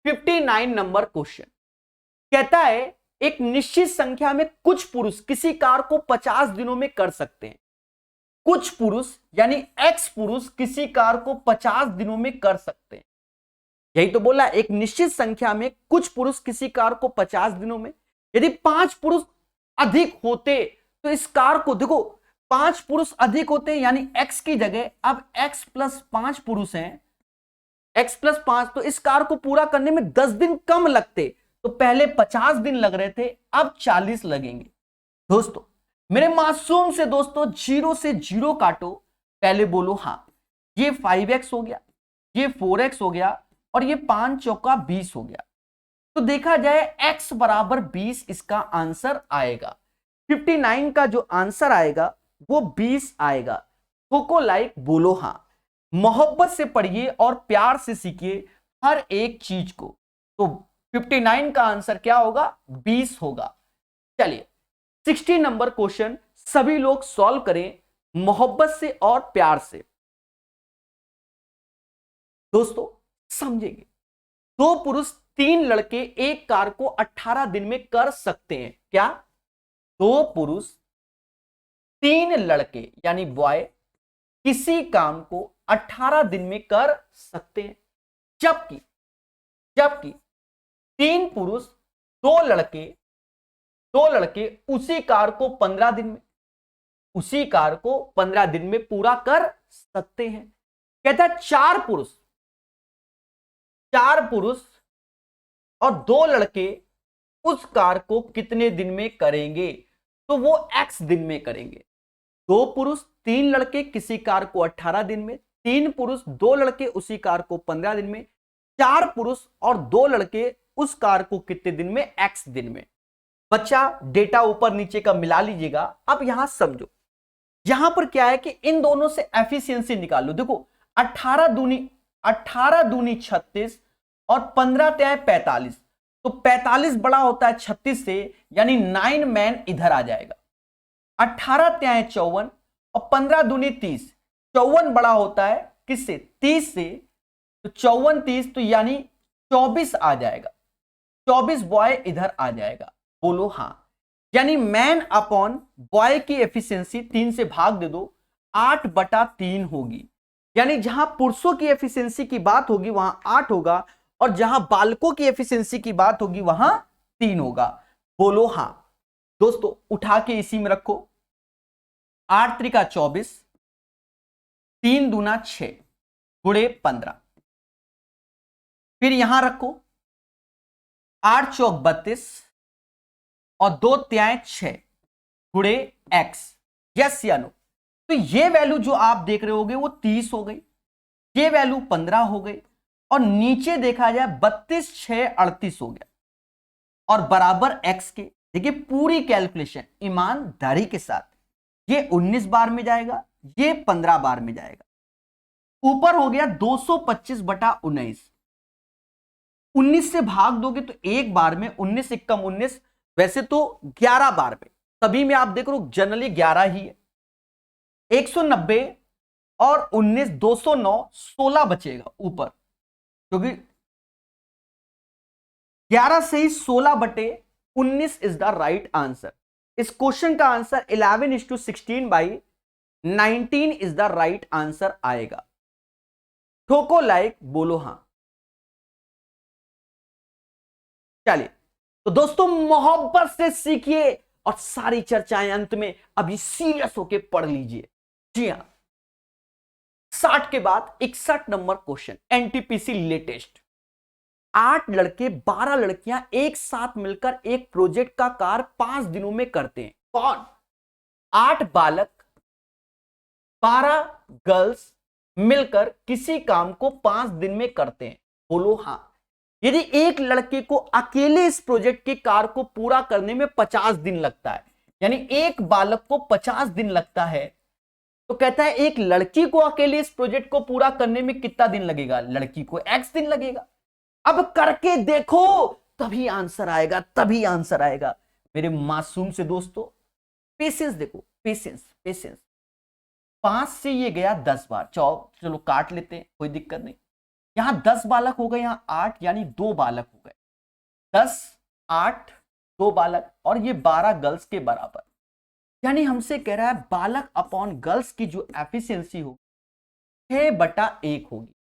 Speaker 1: 59 नंबर क्वेश्चन कहता है एक निश्चित संख्या में कुछ पुरुष किसी कार्य को 50 दिनों में कर सकते हैं। कुछ पुरुष यानी एक्स पुरुष किसी कार्य को 50 दिनों में कर सकते हैं। यही तो बोला, एक निश्चित संख्या में कुछ पुरुष किसी कार्य को 50 दिनों में। यदि 5 पुरुष अधिक होते तो इस कार्य को, देखो 5 पुरुष अधिक होते यानी एक्स की जगह अब एक्स प्लस 5 पुरुष हैं, एक्स प्लस 5, तो इस कार्य को पूरा करने में 10 दिन कम लगते। तो पहले 50 दिन लग रहे थे, अब 40 लगेंगे। दोस्तों मेरे मासूम से दोस्तों 0 से 0 काटो, पहले बोलो हाँ। ये 5x हो गया, ये 4x हो गया और ये 5 चौका 20 हो गया। तो देखा जाए x बराबर 20 इसका आंसर आएगा। 59 का जो आंसर आएगा वो 20 आएगा। ठोको लाइक, बोलो हाँ। मोहब्बत से पढ़िए और प्यार से सीखिए हर एक चीज को। तो 59 का आंसर क्या होगा, 20 होगा। चलिए 60 नंबर क्वेश्चन सभी लोग सॉल्व करें मोहब्बत से और प्यार से। दोस्तों समझेंगे, 2 पुरुष 3 लड़के एक कार्य को 18 दिन में कर सकते हैं। क्या? 2 पुरुष 3 लड़के यानी बॉय किसी काम को 18 दिन में कर सकते हैं, जबकि 3 पुरुष 2 लड़के उसी कार्य को 15 दिन में, उसी कार्य को 15 दिन में पूरा कर सकते हैं। कहता है 4 पुरुष और 2 लड़के उस कार्य को कितने दिन में करेंगे, तो वो x दिन में करेंगे। 2 पुरुष 3 लड़के किसी कार्य को 18 दिन में, 3 पुरुष 2 लड़के उसी कार्य को 15 दिन में, 4 पुरुष और 2 लड़के उस कार्य को कितने दिन में, x दिन में। बच्चा डेटा ऊपर नीचे का मिला लीजिएगा। अब यहां समझो, यहां पर क्या है कि इन दोनों से एफिशिएंसी निकाल लो। देखो 18 दूनी 36 और 15 त्याय 45, तो 45 बड़ा होता है 36 से, यानी 9 मैन इधर आ जाएगा। 18 त्याय 54 और 15 दूनी 30, 54 बड़ा होता है किससे, 30 से, तो 54 30, तो यानी 24 आ जाएगा। 24 बॉय इधर आ जाएगा। बोलो हाँ। यानी मैन अपॉन बॉय की एफिशिएंसी 3 से भाग दे दो, 8/3 होगी। यानी जहां पुरुषों की एफिशिएंसी की बात होगी वहां 8 होगा, और जहां बालकों की एफिशिएंसी की बात होगी वहां 3 होगा। बोलो हाँ। दोस्तों उठा के इसी में रखो, 8 त्रिका 24, 3 दूना 6 गुणे 15, फिर यहां रखो 8 चौक 32 और 2 त्याय 6 गुणे x। यस या नो? तो ये वैल्यू जो आप देख रहे होगे वो 30 हो गई, ये वैल्यू 15 हो गई, और नीचे देखा जाए 32 6 38 हो गया, और बराबर x के। देखिए पूरी कैलकुलेशन ईमानदारी के साथ, ये 19 बार में जाएगा, ये 15 बार में जाएगा। ऊपर हो गया 225/19, 19 से भाग दोगे तो एक बार में, 19 एकम 19, वैसे तो 11 बार में, सभी में आप देख रहे हो जनरली 11 ही है। 190 और 19 209, 16 बचेगा ऊपर, क्योंकि 11 से ही 16/19 इज द राइट आंसर। इस क्वेश्चन का answer 11:16/19 is the right answer आएगा। ठोको लाइक, बोलो हां। चलिए तो दोस्तों मोहब्बत से सीखिए और सारी चर्चाएं अंत में अभी सीरियस होके पढ़ लीजिए। जी हां, 60 के बाद 61 नंबर क्वेश्चन, एनटीपीसी लेटेस्ट। 8 लड़के 12 लड़कियां एक साथ मिलकर एक प्रोजेक्ट का कार्य 5 दिनों में करते हैं। कौन? 8 बालक 12 गर्ल्स मिलकर किसी काम को 5 दिन में करते हैं। बोलो हां। यदि एक लड़के को अकेले इस प्रोजेक्ट के कार्य को पूरा करने में 50 दिन लगता है, यानी एक बालक को 50 दिन लगता है, तो कहता है एक लड़की को अकेले इस प्रोजेक्ट को पूरा करने में कितना दिन लगेगा? लड़की को x दिन लगेगा। अब करके देखो, तभी आंसर आएगा, तभी आंसर आएगा मेरे मासूम से दोस्तों। पेशेंस देखो, पेशेंस पेशेंस। 5 से ये गया 10 बार, चलो काट लेते हैं, कोई दिक्कत नहीं। यहां 10 बालक हो गए, यहां 8 यानी 2 बालक हो गए। 10 8 2 बालक, और ये 12 गर्ल्स के बराबर। यानी हमसे कह रहा है बालक अपॉन गर्ल्स की जो एफिशिएंसी हो 6/1 होगी।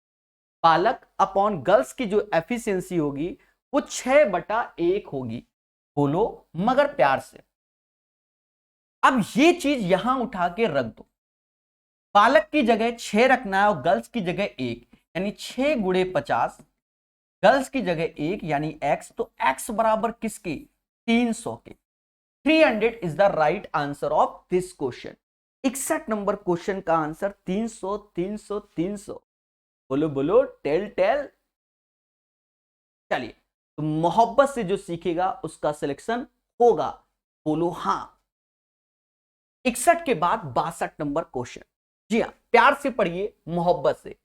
Speaker 1: बालक अपॉन गर्ल्स की जो एफिशिएंसी होगी वो 6/1 होगी। बोलो मगर प्यार से। अब ये चीज यहां उठा के रख दो, बालक की जगह 6 रखना है और गर्ल्स की जगह 1, यानी 6 गुणे 50, गर्ल्स की जगह 1 यानी x, तो x बराबर किसके? 300 के। 300 is the right answer of this question. 61 number question का आंसर 300 300 300। बोलो बोलो, टेल टेल। चलिए, तो मोहब्बत से जो सीखेगा उसका सिलेक्शन होगा। बोलो हाँ। 61 के बाद 62 नंबर क्वेश्चन। जी हाँ, प्यार से पढ़िए, मोहब्बत से।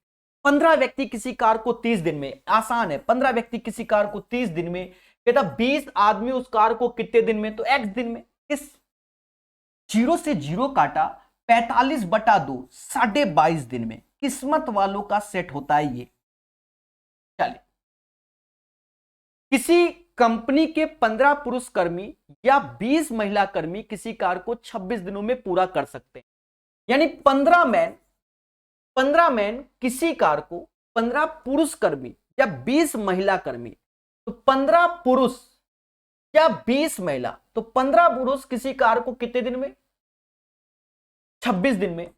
Speaker 1: 15 व्यक्ति किसी कार को 30 दिन में, आसान है, 15 व्यक्ति किसी कार को 30 दिन में, कहता 20 आदमी उस कार को कितने दिन में? तो x दिन में। इस 0 से 0 काटा, 45/2 22.5 दिन में। किस्मत वालों का सेट होता है ये। चलिए, किसी कंपनी के 15 पुरुष कर्मी या 20 महिला कर्मी किसी कार को 26 दिनों में पूरा कर सकते हैं। यानी 15 मैन किसी कार को, 15 पुरुष कर्मी या 20 महिला कर्मी, तो 15 पुरुष या 20 महिला, तो 15 पुरुष किसी कार को कितने दिन में? 26 दिन में।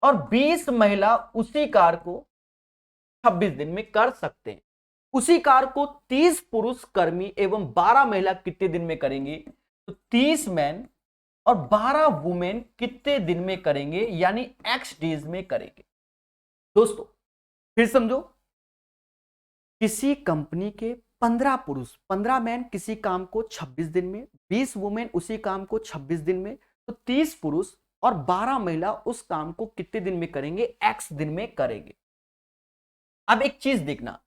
Speaker 1: और 20 महिला उसी कार को 26 दिन में कर सकते हैं। उसी कार को 30 पुरुष कर्मी एवं 12 महिला कितने दिन में करेंगे? तो 30 मैन और 12 वुमेन कितने दिन में करेंगे? यानी x डेज में करेंगे। दोस्तों फिर समझो, किसी कंपनी के 15 पुरुष, 15 मैन किसी काम को 26 दिन में, 20 वुमेन उसी काम को 26 दिन में, तो 30 पुरुष और 12 महिला उस काम को कितने दिन में करेंगे? x दिन में करेंगे। अब एक चीज देखना,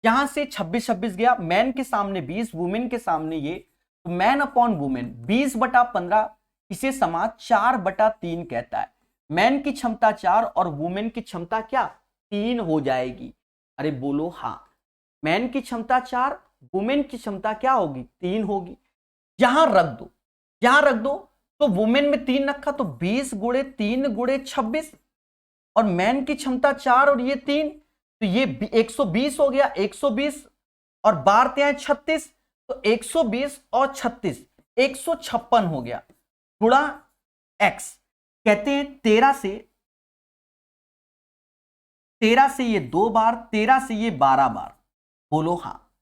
Speaker 1: यहां से 26 गया, मैन के सामने 20, वुमेन के सामने ये, तो मैन अपॉन वुमेन 20/15, इसे समाज 4/3 कहता है। मैन की क्षमता 4 और वुमेन की क्षमता क्या? 3 हो जाएगी। अरे बोलो हाँ, मैन की क्षमता 4, वुमेन की क्षमता क्या होगी? 3 होगी। यहां रख दो, यहां रख दो, तो वुमेन में 3 रखा तो 20 गुणे 3 गुणे 26, और मैन की क्षमता 4 और ये 3, तो ये 120 हो गया। 120 और 12 36, तो 120 और 36 156 हो गया, गुणा x। कहते हैं 13 से ये 2 बार, 13 से ये 12 बार। बोलो हाँ,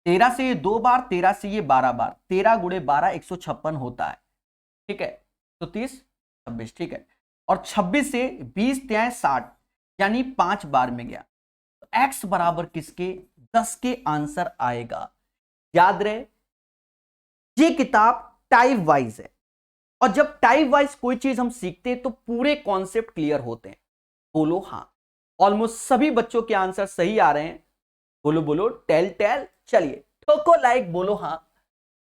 Speaker 1: 13 से ये 2 बार, 13 से ये 12 बार, 13 गुणे 12 156 होता है। ठीक है, तो 30 26, ठीक है। और 26 से 20 त्याय 60, यानी 5 बार में गया। तो x बराबर किसके? 10 के आंसर आएगा। याद रहे, ये किताब टाइप वाइज है, और जब टाइप वाइज कोई चीज हम सीखते हैं तो पूरे कॉन्सेप्ट क्लियर होते हैं। बोलो हाँ। ऑलमोस्ट सभी बच्चों के आंसर सही आ रहे हैं। बोलो बोलो, टेल टेल। चलिए ठोको लाइक, बोलो हाँ।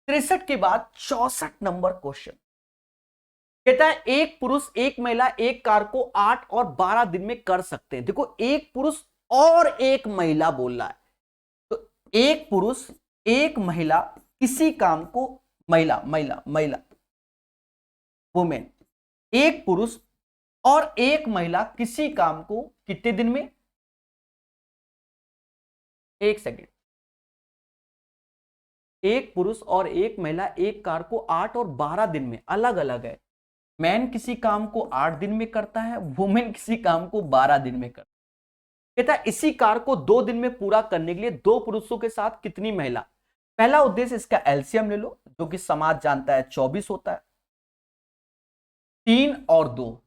Speaker 1: 63 के बाद 64 नंबर क्वेश्चन कहता है एक पुरुष एक महिला एक कार को 8 और 12 दिन में कर सकते हैं। देखो, एक पुरुष और एक महिला बोल रहा है, तो एक पुरुष एक महिला किसी काम को, महिला महिला महिला वुमेन, एक पुरुष और एक महिला किसी काम को कितने दिन में? एक सेकेंड, एक पुरुष और एक महिला एक कार को 8 और 12 दिन में, अलग अलग है। मैन किसी काम को 8 दिन में करता है, वुमेन किसी काम को 12 दिन में करता है। कहता है इसी कार को 2 दिन में पूरा करने के लिए 2 पुरुषों के साथ कितनी महिला? पहला उद्देश्य, इसका एलसीएम ले लो, जो कि समाज जानता है 24 होता है। 3 और 2,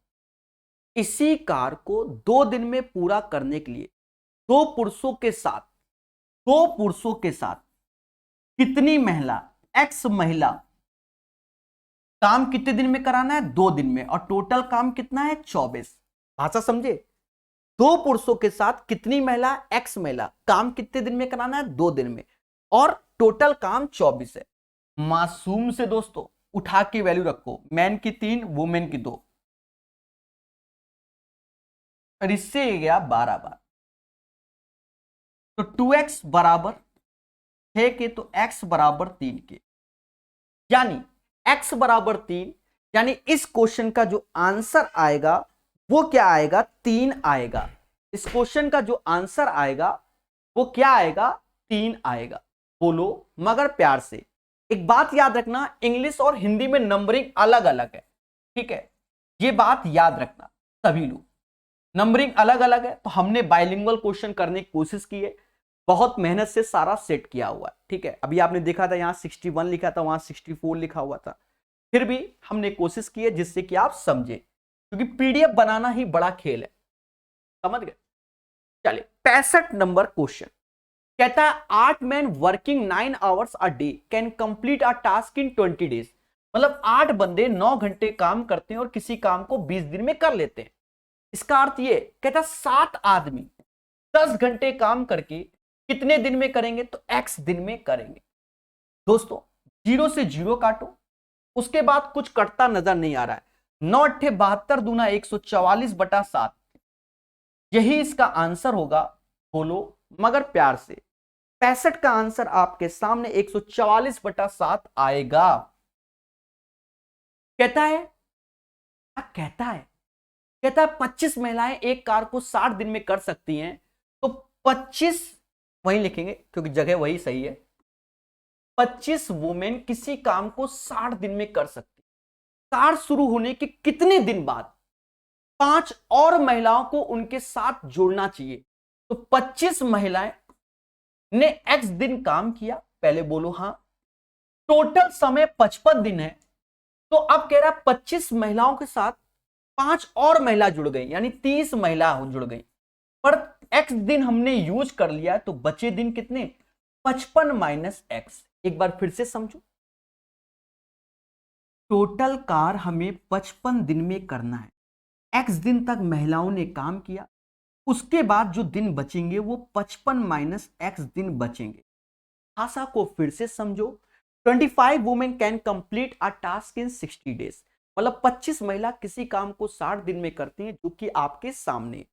Speaker 1: इसी कार को 2 दिन में पूरा करने के लिए 2 पुरुषों के साथ, 2 पुरुषों के साथ कितनी महिला? x महिला काम कितने दिन में कराना है? 2 दिन में, और टोटल काम कितना है? 24। भाषा समझे? दो पुरुषों के साथ कितनी महिला, एक्स महिला, काम कितने दिन में कराना है, 2 दिन में, और टोटल काम 24 है। मासूम से दोस्तों उठा के वैल्यू रखो, मैन की 3, वुमेन की 2, और इससे गया 12 बार, तो 2x बराबर 6 के, तो x बराबर 3 के, यानी x बराबर 3, यानी इस क्वेश्चन का जो आंसर आएगा वो क्या आएगा, 3 आएगा। इस क्वेश्चन का जो आंसर आएगा वो क्या आएगा, 3 आएगा। बोलो मगर प्यार से। एक बात याद रखना, इंग्लिश और हिंदी में नंबरिंग अलग अलग है, ठीक है, ये बात याद रखना सभी लोग, नंबरिंग अलग अलग है। तो हमने बाइलिंगुअल क्वेश्चन करने की कोशिश की है, बहुत मेहनत से सारा सेट किया हुआ है, ठीक है। अभी आपने देखा था यहां 61 लिखा था, वहां 64 लिखा हुआ था, फिर भी हमने कोशिश की है जिससे कि आप समझे, क्योंकि पीडीएफ बनाना ही बड़ा खेल है, समझ गए। चलिए 65 नंबर क्वेश्चन कहता है 8 man working 9 hours a day can complete a task in 20 days. मतलब 8 बंदे 9 घंटे काम करते हैं और किसी काम को 20 दिन में कर लेते हैं। इसका अर्थ ये कहता 7 आदमी 10 घंटे काम करके कितने दिन में करेंगे, तो x दिन में करेंगे। दोस्तों 0 से 0 काटो, उसके बाद कुछ कटता नजर नहीं आ रहा है। 9 अट्ठे 72 दूना 144/7, यही इसका आंसर होगा। बोलो मगर प्यार से। 65 का आंसर आपके सामने 144/7 आएगा। कहता है कहता है 25 महिलाएं एक कार को 60 दिन में कर सकती हैं, तो 25 वहीं लिखेंगे क्योंकि जगह वही सही है। 25 वुमेन किसी काम को 60 दिन में कर सकती है। कार शुरू होने के कितने दिन बाद 5 और महिलाओं को उनके साथ जोड़ना चाहिए, तो 25 महिलाएं ने x दिन काम किया। पहले बोलो हाँ। टोटल समय 55 दिन है, तो अब कह रहा है 25 महिलाओं के साथ 5 और महिला जुड़ गई, यानी 30 महिला जुड़ गई, पर x दिन हमने यूज कर लिया, तो बचे दिन कितने, 55 माइनस x। एक बार फिर से समझो, टोटल कार हमें 55 दिन में करना है, x दिन तक महिलाओं ने काम किया, उसके बाद जो दिन बचेंगे वो 55 माइनस x दिन बचेंगे। भाषा को फिर से समझो। 25 women can complete a task in 60 days, मतलब 25 महिला किसी काम को 60 दिन में करती हैं, जो कि आपके सामने।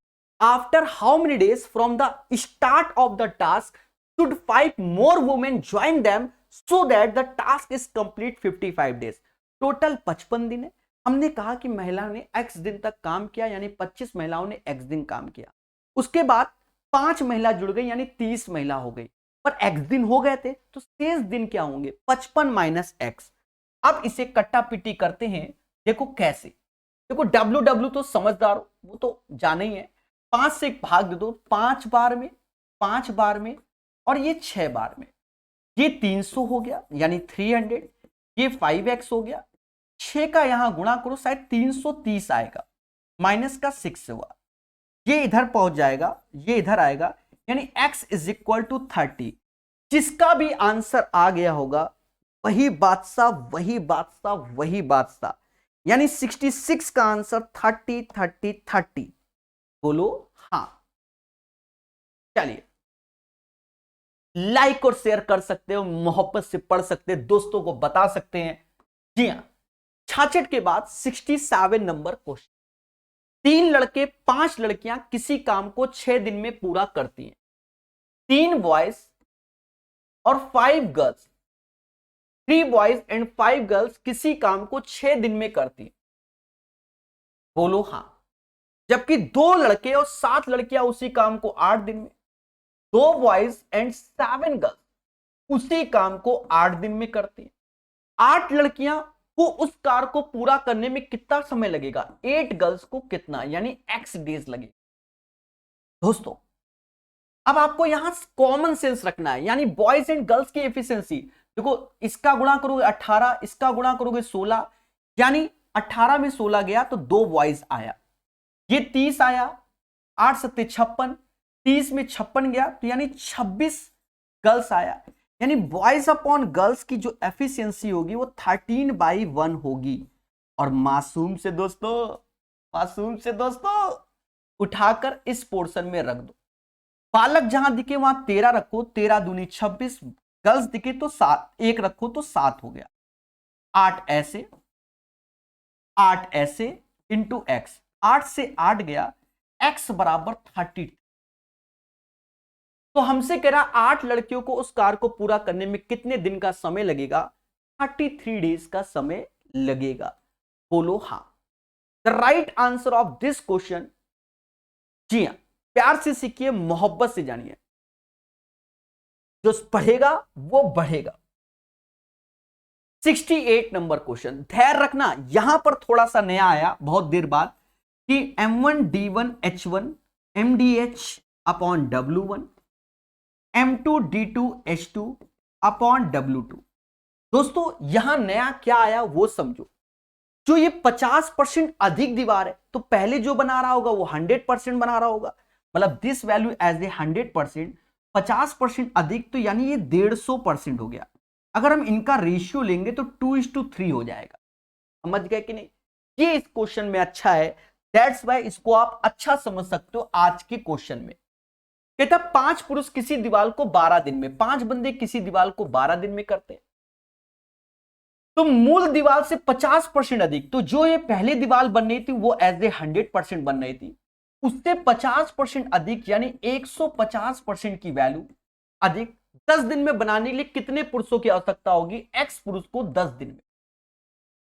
Speaker 1: After how many days from the start of the task should 5 more women join them so that the task is complete 55 days. Total 55 दिन है। हमने कहा कि महिला ने x दिन तक काम किया, यानी 25 महिलाओं ने x दिन काम किया, उसके बाद 5 महिला जुड़ गई, यानी 30 महिला हो गई, पर x दिन हो गए थे, तो शेष दिन क्या होंगे, 55 माइनस x। अब इसे कट्टा पिट्टी करते हैं, देखो कैसे। देखो W तो समझदार हो, वो तो जाना ही है। 5 से एक भाग दे दो, 5 बार में, 5 बार में, और ये 6 बार में। ये 300 हो गया, यानी 300। ये 5x हो गया, 6 का यहां गुणा करो, शायद 330 आएगा, माइनस का 6 हुआ, ये इधर पहुंच जाएगा, ये इधर आएगा, यानी x इज इक्वल टू 30। जिसका भी आंसर आ गया होगा वही बादशाह, वही बादशाह, वही बादशाह, यानी 66 का आंसर 30 30 30। बोलो हाँ। चलिए लाइक और शेयर कर सकते हो, मोहब्बत से पढ़ सकते हैं, दोस्तों को बता सकते हैं। जी हाँ, 66 के बाद 67 नंबर क्वेश्चन। 3 लड़के 5 लड़कियां किसी काम को 6 दिन में पूरा करती हैं। 3 बॉयज और 5 गर्ल्स, 3 बॉयज एंड 5 गर्ल्स किसी काम को 6 दिन में करती हैं। बोलो हाँ। जबकि 2 लड़के और 7 लड़कियां उसी काम को 8 दिन में, 2 बॉयज एंड 7 गर्ल्स उसी काम को 8 दिन में करती हैं। 8 लड़कियां को उस कार को पूरा करने में कितना समय लगेगा, 8 गर्ल्स को कितना, यानी x डेज लगेगा। दोस्तों अब आपको यहां कॉमन सेंस रखना है, यानी बॉयज एंड गर्ल्स की एफिशिएंसी। देखो इसका गुणा करोगे 18, इसका गुणा करोगे 16, यानी 18 में 16 गया तो 2 बॉयज आया, ये 30 आया, 8 सत्ते 56, 30 में 56 गया, तो यानी 26 गर्ल्स आया, यानी बॉयज अपॉन गर्ल्स की जो एफिशिएंसी होगी वो 13/1 होगी। और मासूम से दोस्तों उठाकर इस पोर्शन में रख दो। बालक जहां दिखे वहां 13 रखो, 13 दूनी 26, गर्ल्स दिखे तो 7, एक रखो तो 7 हो गया। 8 ऐसे, 8 ऐसे इंटू एक्स, 8 से 8 गया, एक्स बराबर 30। तो हमसे कह रहा 8 लड़कियों को उस कार्य को पूरा करने में कितने दिन का समय लगेगा? 33 डेज का समय लगेगा। बोलो हां। The right answer of this question, जी हां, प्यार से सीखिए, मोहब्बत से जानिए, जो पढ़ेगा वो बढ़ेगा। 68 नंबर क्वेश्चन, ध्यान रखना यहां पर थोड़ा सा नया आया बहुत देर बाद कि M1D1H1 MDH upon W1 M2D2H2 upon W2। दोस्तों यहां नया क्या आया वो समझो। जो ये 50% अधिक दीवार है तो पहले जो बना रहा होगा वो 100% बना रहा होगा, मतलब दिस वैल्यू एज ए 100%, 50% अधिक तो यानी ये 150% हो गया। अगर हम इनका रेशियो लेंगे तो 2:3 हो जाएगा। समझ गए कि नहीं? ये इस क्वेश्चन में अच्छा है, दैट्स वाई इसको आप अच्छा समझ सकते हो आज के क्वेश्चन में। कहता 5 पुरुष किसी दीवार को 12 दिन में, 5 बंदे किसी दीवार को 12 दिन में करते हैं, तो मूल दीवार से 50% अधिक, तो जो ये पहले दीवार बन रही थी वो एज ए 100% बन रही थी, उससे 50% अधिक यानी 150% की वैल्यू अधिक 10 दिन में बनाने के लिए कितने पुरुषों की आवश्यकता होगी? एक्स पुरुष को 10 दिन में।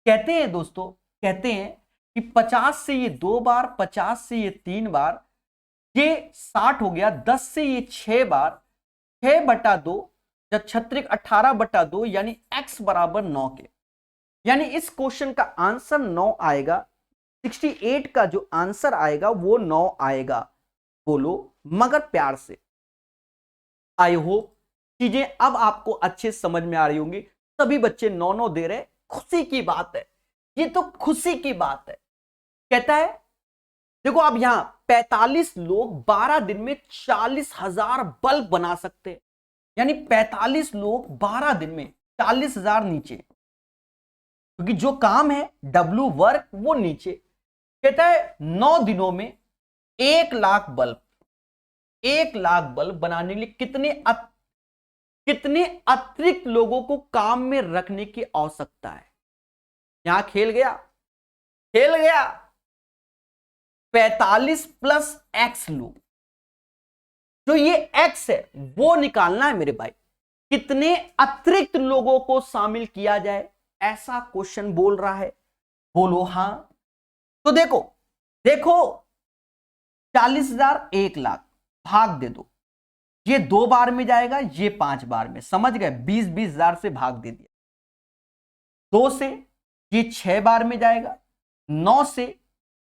Speaker 1: कहते हैं दोस्तों, कहते हैं कि 50 से ये 2 बार, 50 से ये 3 बार, ये 60 हो गया, 10 से ये 6 बार, 6/2, जब 36 18/2 यानी x बराबर 9 के, यानी इस क्वेश्चन का आंसर 9 आएगा। 68 का जो आंसर आएगा वो 9 आएगा। बोलो मगर प्यार से। आई होप चीजें अब आपको अच्छे समझ में आ रही होंगी। सभी बच्चे 9 दे रहे, खुशी की बात है, ये तो खुशी की बात है। कहता है देखो अब यहां 45 लोग 12 दिन में 40,000 बल्ब बना सकते हैं, यानी 45 लोग 12 दिन में 40,000 नीचे, क्योंकि जो काम है W वर्क वो नीचे। कहता है 9 दिनों में 1 लाख बल्ब, 1 लाख बल्ब बनाने के लिए कितने अतिरिक्त लोगों को काम में रखने की आवश्यकता है? यहां खेल गया, खेल गया। 45 प्लस एक्स लोग, जो ये एक्स है वो निकालना है मेरे भाई। कितने अतिरिक्त लोगों को शामिल किया जाए, ऐसा क्वेश्चन बोल रहा है। बोलो हां। तो देखो देखो 40,000 1 लाख भाग दे दो, ये 2 बार में जाएगा, ये 5 बार में, समझ गए? 20,000 से भाग दे दिया। 2 से ये 6 बार में जाएगा, 9 से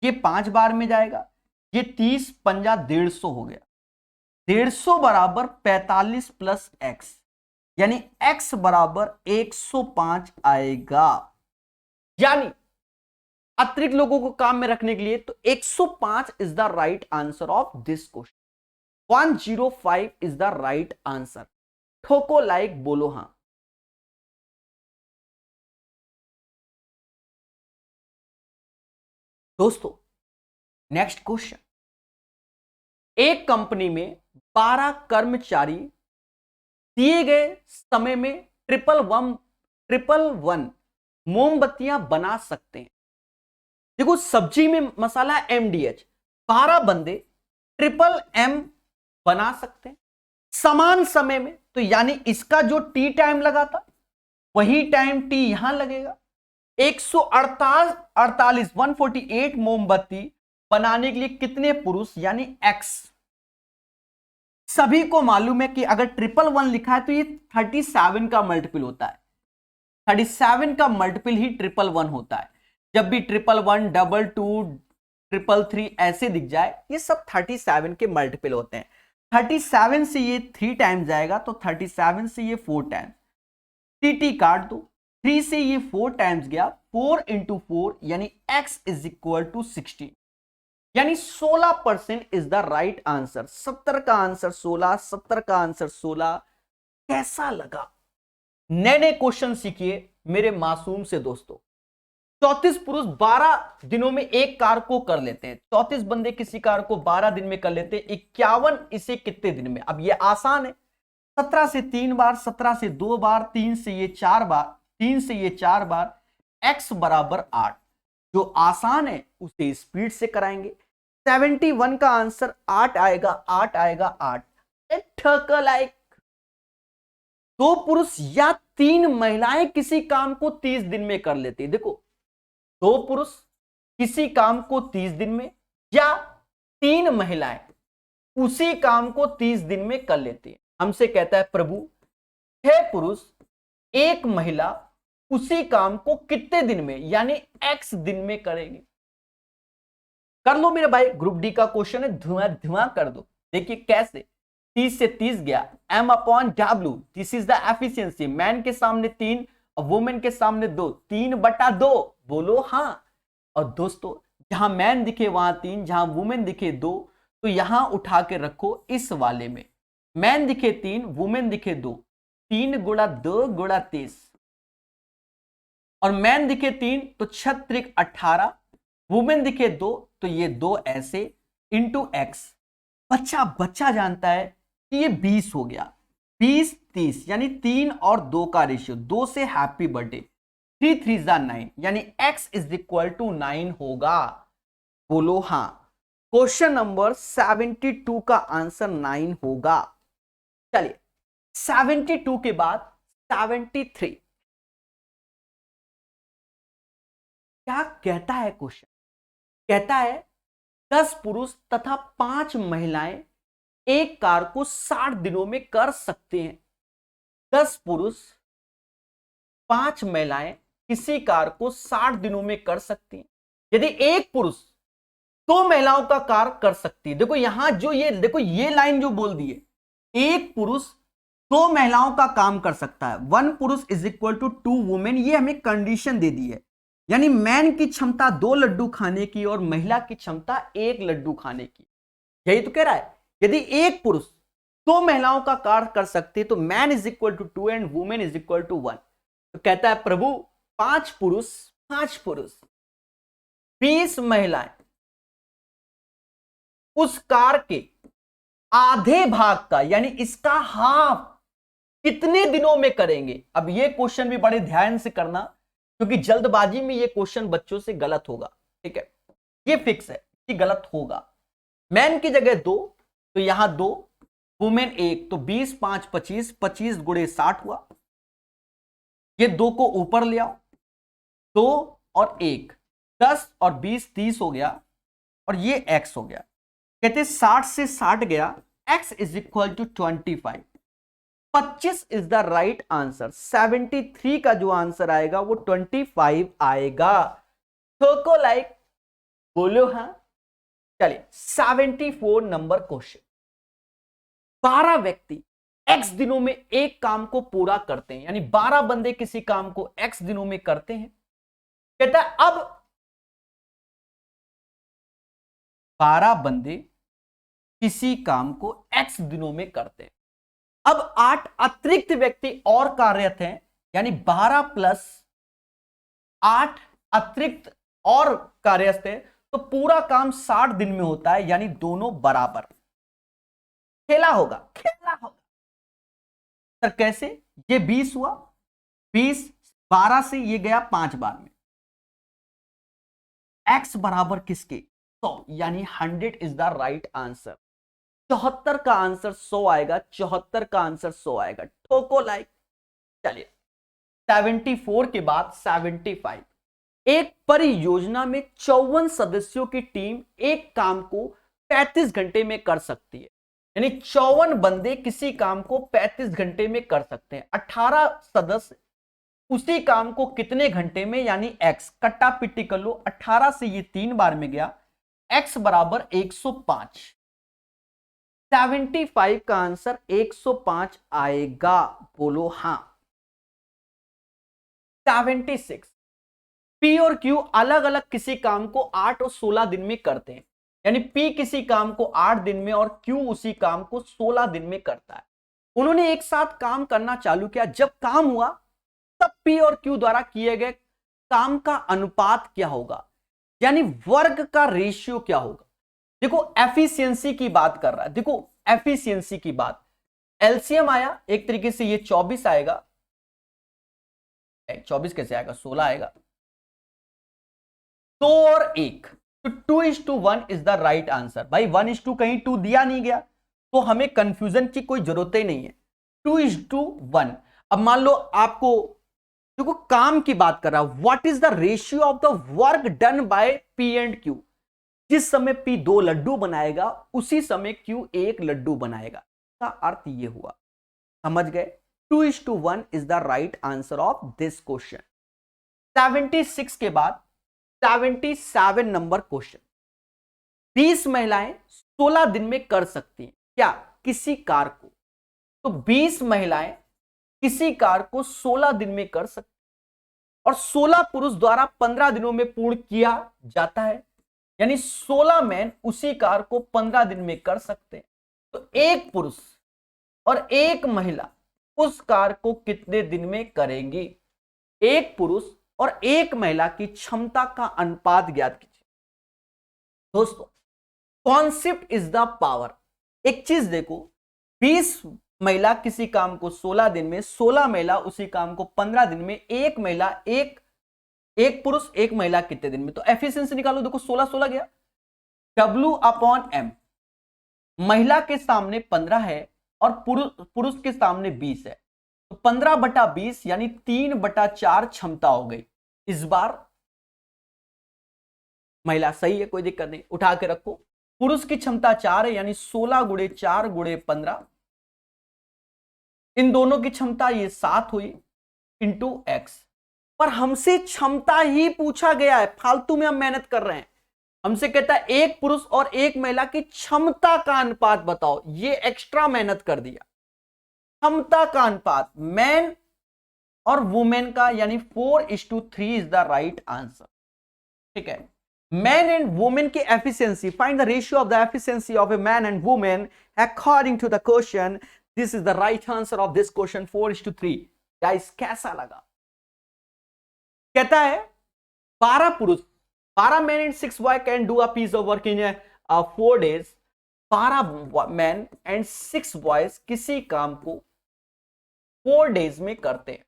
Speaker 1: ये 5 बार में जाएगा, ये 30 पंजा 150 हो गया। 150 बराबर 45 प्लस एक्स, यानी x बराबर 105 आएगा। यानी अतिरिक्त लोगों को काम में रखने के लिए तो 105 is the right answer of this question. 105 is the right answer. ठोको लाइक, बोलो हां। दोस्तों नेक्स्ट क्वेश्चन, एक कंपनी में 12 कर्मचारी दिए गए समय में ट्रिपल वन मोमबत्तियां बना सकते हैं। देखो सब्जी में मसाला MDH, 12 बंदे ट्रिपल M बना सकते हैं समान समय में, तो यानी इसका जो T टाइम लगा था वही टाइम T यहां लगेगा। 148 मोमबत्ती बनाने के लिए कितने पुरुष यानी X। सभी को मालूम है कि अगर 111 लिखा है तो ये 37 का मल्टीपल होता है, 37 का मल्टीपल ही 111 होता है। जब भी 111, 22, 333 ऐसे दिख जाए ये सब 37 के मल्टीपल होते हैं। 37 से ये 3 टाइम्स जाएगा तो 37 से ये 4 टाइम्स, टी काट दो। 3 से ये 4 टाइम्स गया, 4 इंटू 4 यानी x इज इक्वल टू 16, यानी 16% इज द राइट आंसर। 70 का आंसर 16, 70 का आंसर 16। कैसा लगा? नए नए क्वेश्चन सीखिए मेरे मासूम से दोस्तों। 34 पुरुष 12 दिनों में एक कार्य को कर लेते हैं। 34 बंदे किसी कार्य को 12 दिन में कर लेते हैं। 51 इसे कितने दिन में? अब ये आसान है, 17 से 3 बार, 17 से 2 बार, 3 से ये 4 बार, 3 से ये 4 बार, x बराबर 8। जो आसान है उसे स्पीड से कराएंगे। 71 का आंसर 8 आएगा, 8 आएगा, 8। लाइक 2 पुरुष या 3 महिलाएं किसी काम को 30 दिन में कर लेते हैं। देखो, 2 पुरुष किसी काम को 30 दिन में या 3 महिलाएं उसी काम को 30 दिन में कर लेते हैं। हमसे कहता है प्रभु 6 पुरुष 1 महिला उसी काम को कितने दिन में यानी x दिन में करेंगे। कर लो मेरे भाई, ग्रुप डी का क्वेश्चन है, धुआं धुआं कर दो। देखिए कैसे, 30 से 30 गया, m/w, this is the efficiency. Man के सामने 3 और वुमेन के सामने 2, 3/2। बोलो हाँ। और दोस्तों जहां मैन दिखे वहां 3, जहां वुमेन दिखे 2, तो यहां उठा के रखो इस वाले में। मैन दिखे 3, वुमेन दिखे 2, 3 गुणा 2 गुणा 30, और मैन दिखे 3 तो 6 18, वुमेन दिखे 2 तो ये 2 ऐसे इंटू एक्स। बच्चा जानता है कि ये 20 हो गया, 20 30 यानी 3 और 2 का रेशियो, 2 से हैप्पी बर्थडे, 3 3 9 यानी x इज इक्वल टू 9 होगा। बोलो हाँ। क्वेश्चन नंबर 72 का आंसर 9 होगा। चलिए 72 के बाद 73 क्या कहता है क्वेश्चन? कहता है 10 पुरुष तथा 5 महिलाएं एक कार्य को 60 दिनों में कर सकते हैं। 10 पुरुष 5 महिलाएं किसी कार्य को 60 दिनों में कर सकती हैं। यदि एक पुरुष 2 महिलाओं का कार्य कर सकती है। देखो यहां जो ये देखो ये लाइन जो बोल दी है, एक पुरुष 2 महिलाओं का काम कर सकता है। 1 पुरुष इज इक्वल टू 2 वुमेन, ये हमें कंडीशन दे दी है। यानी मैन की क्षमता 2 लड्डू खाने की और महिला की क्षमता 1 लड्डू खाने की। यही तो कह रहा है, यदि एक पुरुष 2 महिलाओं का कार्य कर सकते तो man is equal to 2 and women is equal to 1। तो कहता है प्रभु 5 पुरुष 20 महिलाएं उस कार्य के आधे भाग का यानी इसका हाफ कितने दिनों में करेंगे। अब ये क्वेश्चन भी बड़े ध्यान से करना, क्योंकि जल्दबाजी में ये क्वेश्चन बच्चों से गलत होगा। ठीक है, ये फिक्स है कि गलत होगा। मैन की जगह 2 तो यहां 2, वुमेन 1 तो 20 5 25, 25 गुणे 60 हुआ। ये 2 को ऊपर ले आओ, 2 और 1 10 और 20 30 हो गया, और ये x हो गया। कहते 60 से 60 गया, x is equal to 25। 25 is the right answer. 73 का जो आंसर आएगा वो 25 आएगा। ठोको लाइक, बोलो हाँ। चलिए 74 नंबर क्वेश्चन। 12 व्यक्ति x दिनों में एक काम को पूरा करते हैं, यानी 12 बंदे किसी काम को x दिनों में करते हैं। कहता है अब 12 बंदे किसी काम को x दिनों में करते हैं। अब 8 अतिरिक्त व्यक्ति और कार्यरत हैं, यानी 12 प्लस 8 अतिरिक्त और कार्यरत हैं, तो पूरा काम 60 दिन में होता है, यानी दोनों बराबर। खेला होगा। सर कैसे? ये 20 हुआ, 20 12 से ये गया 5 बार में, x बराबर किसके? 100, यानी 100 इज द राइट आंसर। 74 का आंसर 100 आएगा, 74 का आंसर 100 आएगा। ठोको लाइक। चलिए 74 के बाद 75। एक परियोजना में 54 सदस्यों की टीम एक काम को 35 घंटे में कर सकती है, यानी 54 बंदे किसी काम को 35 घंटे में कर सकते हैं। 18 सदस्य उसी काम को कितने घंटे में, यानी x। कट्टा पिट्टी कर लो, 18 से ये 3 बार में गया, x बराबर 105। 75 का आंसर 105 आएगा। बोलो हाँ। 76 P और Q अलग अलग किसी काम को 8 और 16 दिन में करते हैं, यानी P किसी काम को 8 दिन में और Q उसी काम को 16 दिन में करता है। उन्होंने एक साथ काम करना चालू किया। जब काम हुआ तब P और Q द्वारा किए गए काम का अनुपात क्या होगा, यानी वर्ग का रेशियो क्या होगा। देखो एफिशिएंसी की बात कर रहा है, देखो एफिशिएंसी की बात, एलसीएम आया एक तरीके से, ये 24 आएगा, 24 कैसे आएगा, 16 आएगा, 2 और 1, तो 2:1 इज द राइट आंसर। भाई 1:2 कहीं 2 दिया नहीं गया, तो हमें कंफ्यूजन की कोई जरूरत ही नहीं है, 2:1। अब मान लो आपको, देखो काम की बात कर रहा हूं, what is the ratio of the work done by P and Q. जिस समय पी 2 लड्डू बनाएगा उसी समय क्यू 1 लड्डू बनाएगा, का अर्थ ये हुआ, समझ गए। 2:1 is the right answer of this question. 76 के बाद 77 नंबर क्वेश्चन, 20 महिलाएं 16 दिन में कर सकती हैं क्या किसी कार्य को। तो 20 महिलाएं किसी कार्य को 16 दिन में कर सकती और 16 पुरुष द्वारा 15 दिनों में पूर्ण किया जाता है, यानी 16 मैन उसी कार्य को 15 दिन में कर सकते हैं। तो एक पुरुष और एक महिला उस कार्य को कितने दिन में करेंगी। एक पुरुष और एक महिला की क्षमता का अनुपात ज्ञात कीजिए। दोस्तों कॉन्सेप्ट इज द पावर। एक चीज देखो, 20 महिला किसी काम को 16 दिन में, 16 महिला उसी काम को 15 दिन में, एक महिला एक पुरुष एक महिला कितने दिन में। तो एफिशिएंसी निकालो, देखो 16 गया, W/M, महिला के सामने 15 है और पुरुष के सामने 20 है, तो 15/20 यानी 3/4 क्षमता हो गई। इस बार महिला सही है, कोई दिक्कत नहीं, उठा के रखो। पुरुष की क्षमता 4 है, यानी 16 × 4 × 15, इन दोनों की क्षमता ये 7 हुई इंटू x। पर हमसे क्षमता ही पूछा गया है, फालतू में हम मेहनत कर रहे हैं। हमसे कहता है एक पुरुष और एक महिला की क्षमता का अनुपात बताओ, ये एक्स्ट्रा मेहनत कर दिया। क्षमता का अनुपात मैन और वुमेन का, यानी 4:3 इज द राइट आंसर। ठीक है, मैन एंड वुमेन की efficiency, find the ratio of the efficiency of a man and women according to the question. This is the right answer of this question, 4:3। Guys कैसा लगा। कहता है 12 पुरुष, 12 men and 6 boys can do a piece of work in 4 days। 12 men and 6 boys किसी काम को 4 days में करते हैं।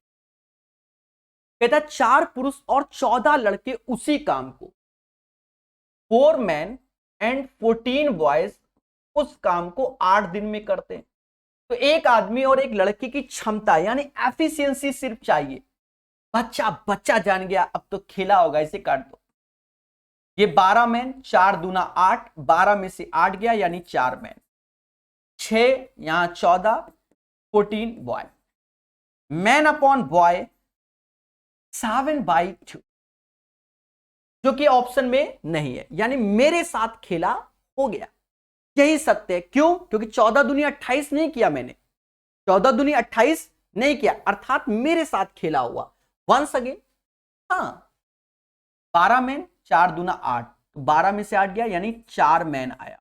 Speaker 1: कहता है 4 पुरुष और 14 लड़के उसी काम को, 4 men and 14 boys उस काम को 8 दिन में करते हैं। तो एक आदमी और एक लड़के की क्षमता यानी एफिशिएंसी सिर्फ चाहिए। बच्चा जान गया, अब तो खेला होगा, इसे काट दो। ये 12 मैन, 4 दूना 8, 12 में से 8 गया यानी 4 मैन, 6 यहां 14, 14 बॉय। मैन अपॉन बॉय 7/2, जो कि ऑप्शन में नहीं है, यानी मेरे साथ खेला हो गया। यही सत्य है, क्यों? क्योंकि 14 दूनी 28 नहीं किया मैंने, 14 दूनी 28 नहीं किया, अर्थात मेरे साथ खेला हुआ। वंस अगेन, हाँ 12 मैन, 4 दूना 8, 12 में से 8 गया यानी 4 मैन आया।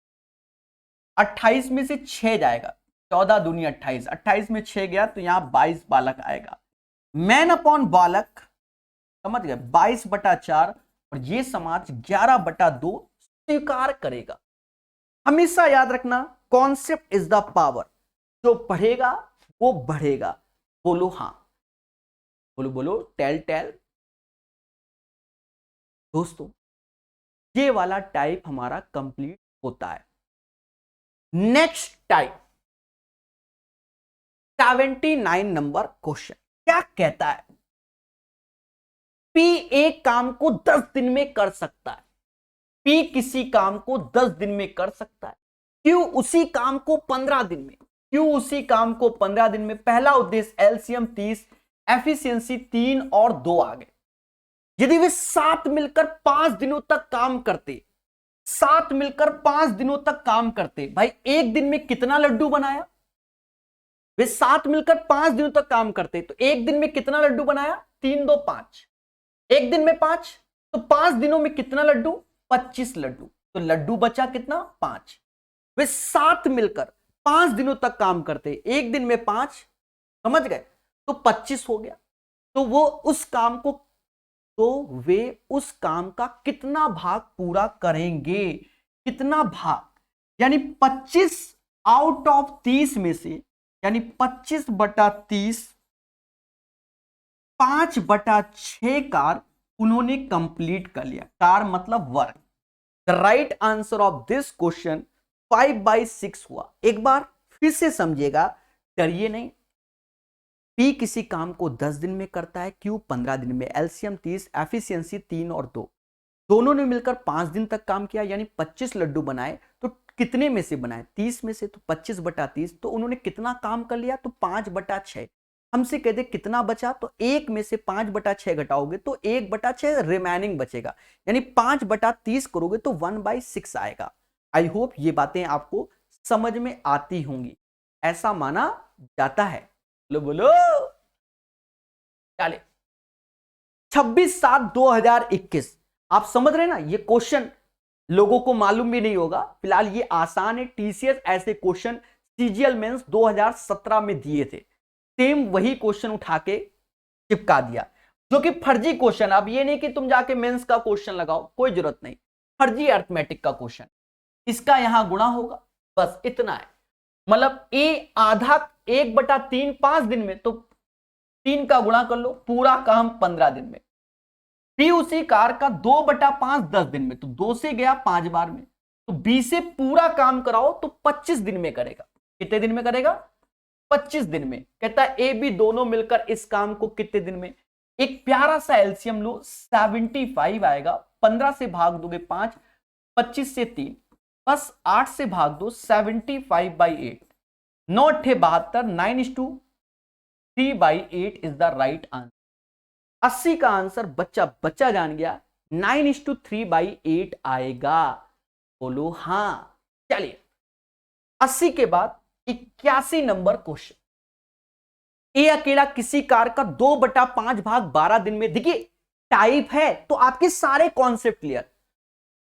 Speaker 1: 28 में से 6 जाएगा, 14 दूनी 28, 28 में 6 गया तो यहां 22 बालक आएगा। मैन अपॉन बालक, समझ गए, 22/4, और ये समाज 11/2 स्वीकार करेगा। हमेशा याद रखना, कॉन्सेप्ट इज द पावर। जो पढ़ेगा वो बढ़ेगा। बोलो हाँ, बोलो टेल। दोस्तों ये वाला टाइप हमारा कंप्लीट होता है। नेक्स्ट टाइप 79 नंबर क्वेश्चन क्या कहता है? पी एक काम को 10 दिन में कर सकता है, पी किसी काम को 10 दिन में कर सकता है, क्यू उसी काम को 15 दिन में, क्यू उसी काम को 15 दिन में। पहला उद्देश्य एलसीएम 30, एफिशिएंसी 3 और 2 आ गए। यदि वे साथ मिलकर 5 दिनों तक काम करते, साथ मिलकर 5 दिनों तक काम करते, भाई एक दिन में कितना लड्डू बनाया? वे साथ मिलकर 5 दिनों तक काम करते तो एक दिन में कितना लड्डू बनाया? 3 2 5, एक दिन में 5, तो 5 दिनों में कितना लड्डू? 25 लड्डू। तो लड्डू बचा कितना? 5। वे साथ मिलकर 5 दिनों तक काम करते, एक दिन में 5, समझ गए, तो 25 हो गया। तो वो उस काम को, तो वे उस काम का कितना भाग पूरा करेंगे, कितना भाग, यानी 25 आउट ऑफ 30 में से, यानी 25/30, 5/6 कार उन्होंने कंप्लीट कर लिया। कार मतलब work. The right answer of this question 5/6 हुआ। एक बार फिर से समझिएगा, डरिए नहीं। पी किसी काम को 10 दिन में करता है, क्यू 15 दिन में, एलसीएम 30, एफिशिएंसी 3 और 2, दोनों ने मिलकर 5 दिन तक काम किया, यानी 25 लड्डू बनाए। तो कितने में से बनाए? 30 में से। तो 25/30, तो उन्होंने कितना काम कर लिया? तो 5/6। हमसे कहते कितना बचा? तो 1 में से 5/6 घटाओगे तो 1/6 रिमेनिंग बचेगा, यानी 5/30 करोगे तो 1/6 आएगा। आई होप ये बातें आपको समझ में आती होंगी, ऐसा माना जाता है। बोलो बोलो। चलिए 26/7/2021, आप समझ रहे ना, ये क्वेश्चन लोगों को मालूम भी नहीं होगा। फिलहाल ये आसान है। टीसीएस ऐसे क्वेश्चन सीजीएल मेंस 2017 में दिए थे, सेम वही क्वेश्चन उठा के चिपका दिया, जो कि फर्जी क्वेश्चन। अब ये नहीं कि तुम जाके मेंस का क्वेश्चन लगाओ, कोई जरूरत नहीं, फर्जी अर्थमेटिक का क्वेश्चन। इसका यहां गुणा होगा, बस इतना है। मतलब ए आधा 1/3 5 दिन में, तो 3 का गुणा कर लो, पूरा काम 15 दिन में। बी उसी कार का 2/5 10 दिन में, तो 2 से गया 5 बार में, तो बी से पूरा काम कराओ तो 25 दिन में करेगा। कितने दिन में करेगा? 25 दिन में। कहता है ए बी दोनों मिलकर इस काम को कितने दिन में? एक प्यारा सा एलसीएम लो, 75 आएगा। 15 से भाग दोगे 5, 25 से 3, बस 8 से भाग दो, 75/8, 9/8 9:3/8 इज द राइट आंसर। 80 का आंसर बच्चा जान गया, 9:3/8 आएगा। बोलो हां। चलिए 80 के बाद 81 नंबर क्वेश्चन। ए अकेला किसी कार का 2/5 भाग 12 दिन में, देखिए टाइप है तो आपके सारे कॉन्सेप्ट क्लियर।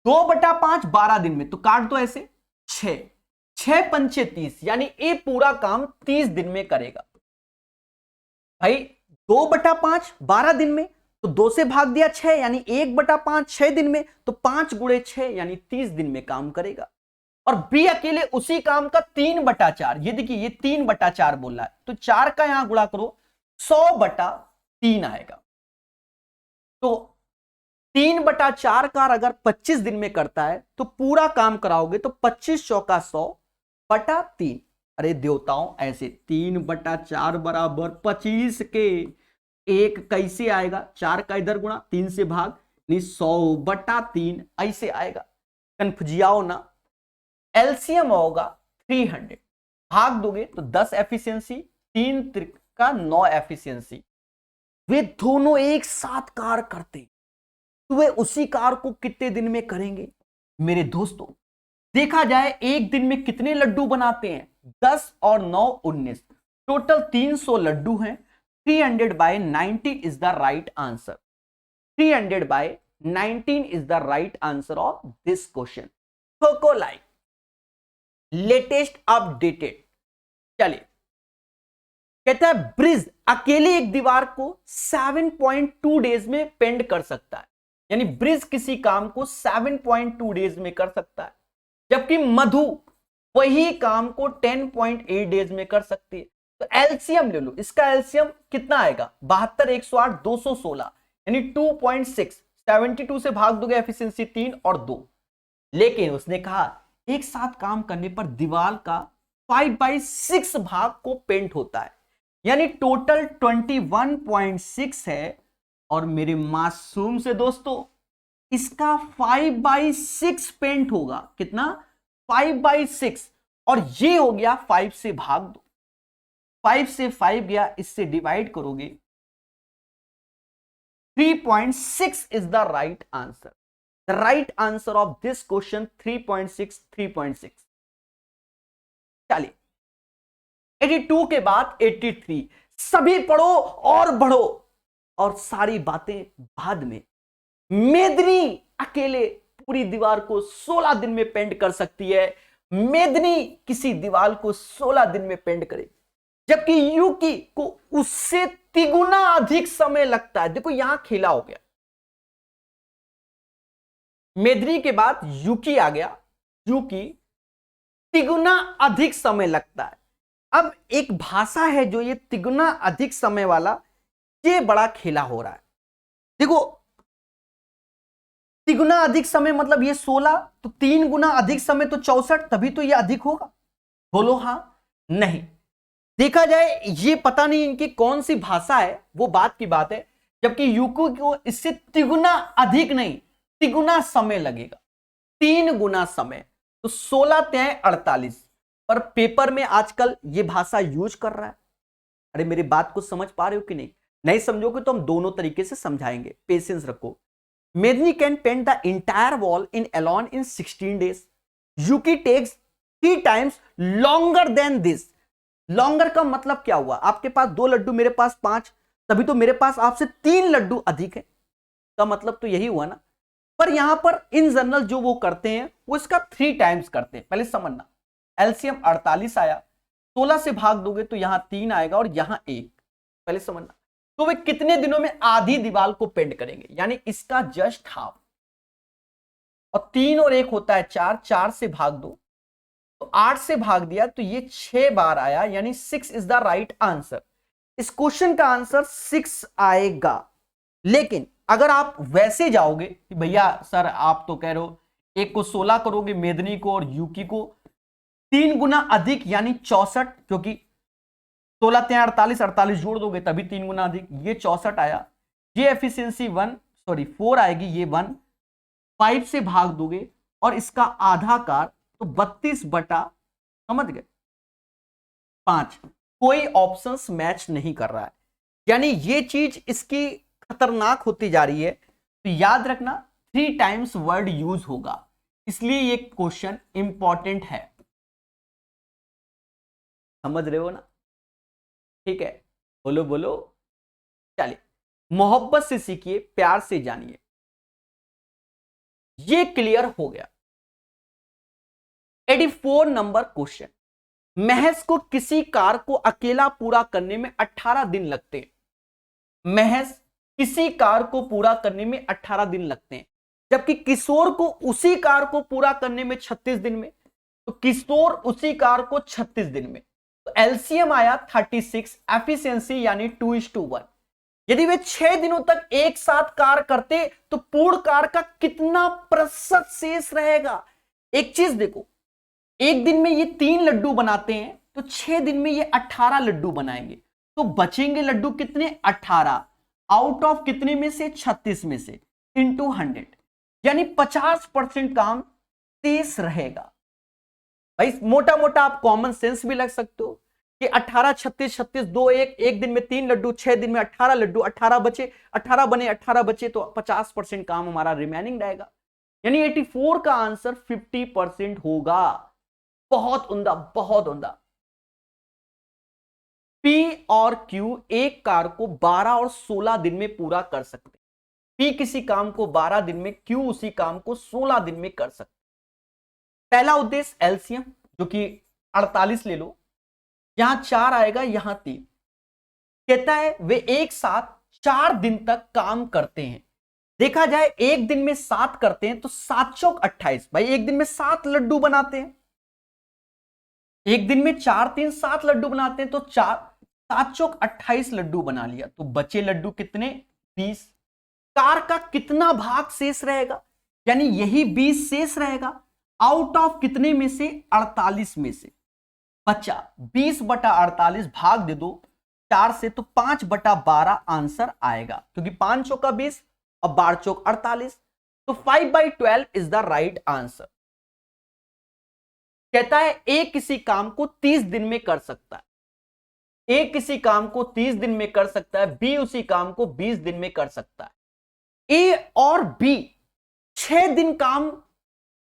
Speaker 1: 2/5 12 दिन में, तो काट दो ऐसे, 6 6×5 30, यानी ए पूरा काम 30 दिन में करेगा। भाई 2/5 12 दिन में, तो 2 से भाग दिया 6, यानी 1/5 6 दिन में, तो 5 × 6 यानी 30 दिन में काम करेगा। और बी अकेले उसी काम का 3/4, ये देखिए ये 3/4 बोल रहा है, तो 4 का यहां गुणा करो, 100/3 आएगा। तो 3/4 कार अगर 25 दिन में करता है तो पूरा काम कराओगे तो 25 चौका 100/3। अरे देवताओं, ऐसे 3/4 बराबर 25 के 1 कैसे आएगा? 4 का इधर गुणा, 3 से भाग, 100/3 ऐसे आएगा। कन्फ्यूजियाओ ना। एलसीएम होगा 300, भाग दोगे तो 10 एफिशिएंसी, 3 त्रिका 9 एफिशिएंसी। वे दोनों एक साथ कार करते, तो वे उसी कार को कितने दिन में करेंगे? मेरे दोस्तों देखा जाए एक दिन में कितने लड्डू बनाते हैं? 10 और 9 19, टोटल 300 लड्डू हैं। 300/19 is the right answer. 300/19 is the right answer of this question. ठोको लाइक, लेटेस्ट अपडेटेड। चलिए कहता है ब्रिज अकेले एक दीवार को 7.2 डेज में पेंट कर सकता है, यानी ब्रिज किसी काम को 7.2 डेज में कर सकता है, जबकि मधु वही काम को 10.8 डेज में कर सकती है। तो एलसीएम ले लो, इसका एलसीएम कितना आएगा? 72 108 216, यानी 2.6। 72 से भाग दोगे एफिशिएंसी 3 और 2। लेकिन उसने कहा एक साथ काम करने पर दीवार का 5/6 भाग को पेंट होता है, यानी टोटल 21.6 है। और मेरे मासूम से दोस्तों इसका 5/6 पेंट होगा। कितना? 5/6। और ये हो गया 5 से भाग दो, 5 से 5 गया, इससे डिवाइड करोगे 3.6 is the right answer. The right answer of this question 3.6 3.6। चलिए 82 के बाद 83, सभी पढ़ो और बढ़ो, और सारी बातें बाद में। मेदनी अकेले पूरी दीवार को 16 दिन में पेंट कर सकती है। मेदनी किसी दीवार को 16 दिन में पेंट करे, जबकि यूकी को उससे तिगुना अधिक समय लगता है। देखो यहां खेला हो गया, मेदिनी के बाद युकी आ गया। युकी तिगुना अधिक समय लगता है। अब एक भाषा है जो ये तिगुना अधिक समय वाला, ये बड़ा खेला हो रहा है। देखो तिगुना अधिक समय मतलब ये 16, तो 3 गुना अधिक समय तो 64, तभी तो ये अधिक होगा। बोलो हाँ नहीं। देखा जाए ये पता नहीं इनकी कौन सी भाषा है, वो बात की बात है, जबकि यूको को इससे तिगुना अधिक नहीं, तिगुना समय लगेगा, 3 गुना समय। तो 16 त्याय 48, पर पेपर में आजकल ये भाषा यूज कर रहा है। अरे मेरी बात को समझ पा रहे हो कि नहीं? नहीं समझोगे तो हम दोनों तरीके से समझाएंगे, पेशेंस रखो। Medini can paint the entire wall in alone in 16 days. Yuki takes 3 times longer than this. Longer का मतलब क्या हुआ? आपके पास 2 लड्डू, मेरे पास 5, तभी तो मेरे पास आपसे 3 लड्डू अधिक है, का मतलब तो यही हुआ ना। पर यहां पर इन जनरल जो वो करते हैं वो इसका 3 times करते हैं। पहले समझना, एलसीएम 48 आया, 16 से भाग दोगे तो यहां 3 आएगा और यहां 1, पहले समझना। तो वे कितने दिनों में आधी दीवार को पेंट करेंगे? यानी इसका जस्ट हाफ। और 3 और 1 होता है 4, 4 से भाग दो तो 8 से भाग दिया तो ये 6 बार आया, यानी 6 इज द राइट आंसर। इस क्वेश्चन का आंसर 6 आएगा। लेकिन अगर आप वैसे जाओगे कि भैया सर आप तो कह रहे हो एक को 16 करोगे, मेदिनी को और यूकी को 3 गुना अधिक यानी 64, क्योंकि 16 त्यां 48, 48 जोड़ दोगे तभी 3 गुना अधिक, ये 64 आया। ये एफिशिएंसी 4 आएगी, ये 1, 5 से भाग दोगे और इसका आधा कार तो 32 बटा, समझ गए, 5। कोई ऑप्शंस मैच नहीं कर रहा है, यानी ये चीज इसकी खतरनाक होती जा रही है। तो याद रखना 3 times वर्ड यूज होगा, इसलिए ये क्वेश्चन इंपॉर्टेंट है। समझ रहे हो ना? ठीक है, बोलो बोलो। चलिए, मोहब्बत से सीखिए, प्यार से जानिए, ये क्लियर हो गया। 84 नंबर क्वेश्चन, महज को किसी कार को अकेला पूरा करने में 18 दिन लगते हैं। महज किसी कार को पूरा करने में 18 दिन लगते हैं, जबकि किशोर को उसी कार को पूरा करने में 36 दिन में, तो किशोर उसी कार को 36 दिन में। तो एलसीएम आया 36, एफिशिएंसी यानी 2:1। यदि वे 6 दिनों तक एक साथ कार करते तो पूर्ण कार का कितना प्रतिशत शेष रहेगा? एक चीज देखो, एक दिन में ये 3 लड्डू बनाते हैं तो 6 दिन में ये 18 लड्डू बनाएंगे, तो बचेंगे लड्डू कितने? 18 आउट ऑफ कितने में से? 36 में से, इंटू 100, यानी 50% काम शेष रहेगा। भाई मोटा मोटा आप कॉमन सेंस भी लग सकते हो कि 18, 36, 36, 2, 1, एक दिन में 3 लड्डू, 6 दिन में 18 लड्डू, 18 बचे, 18 बने, 18 बचे, तो 50% काम हमारा रिमेनिंग रहेगा, यानी 84 का आंसर 50% होगा। बहुत उम्दा, बहुत उम्दा। पी और क्यू एक कार को 12 और 16 दिन में पूरा कर सकते हैं। पी किसी काम को 12 दिन में, क्यू उसी काम को 16 दिन में कर सकते। पहला उद्देश्य एलसीएम जो कि 48 ले लो, यहां 4 आएगा, यहां 3। कहता है वे एक साथ 4 दिन तक काम करते हैं। देखा जाए एक दिन में 7 करते हैं तो 7 चौक 28, भाई एक दिन में 7 लड्डू बनाते हैं। एक दिन में 4, 3, 7 लड्डू बनाते हैं, तो 7 चौक 28 लड्डू बना लिया, तो बचे लड्डू कितने? 20। कार का कितना भाग शेष रहेगा? यानी यही 20 शेष रहेगा, आउट ऑफ कितने में से? 48 में से बचा 20 बटा 48, भाग दे दो 4 से, तो 5 बटा 12 आंसर आएगा, क्योंकि 5 चौका 20 और 12 चौक 48, तो 5/12 इज द राइट आंसर। कहता है ए किसी काम को 30 दिन में कर सकता है। ए किसी काम को 30 दिन में कर सकता है, बी उसी काम को 20 दिन में कर सकता है। ए और बी 6 दिन काम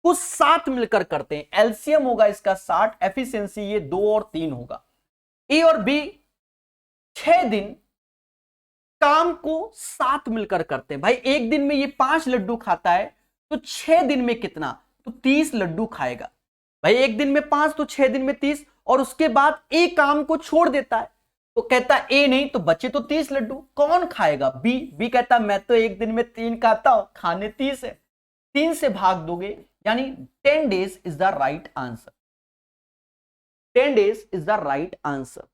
Speaker 1: को साथ मिलकर करते हैं, एलसीएम होगा इसका 60, एफिशिएंसी ये 2 और 3 होगा। ए और बी 6 दिन काम को साथ मिलकर करते हैं। भाई एक दिन में ये 5 लड्डू खाता है, तो 6 दिन में कितना? तो 30 लड्डू खाएगा। भाई एक दिन में 5 तो 6 दिन में 30, और उसके बाद ए काम को छोड़ देता है, तो कहता है ए नहीं, तो बचे तो 30 लड्डू, कौन खाएगा? बी। बी कहता मैं तो एक दिन में 3 खाता हूं, खाने 30 है, 3 से भाग दोगे, यानी 10 days is the right answer. 10 days is the right answer.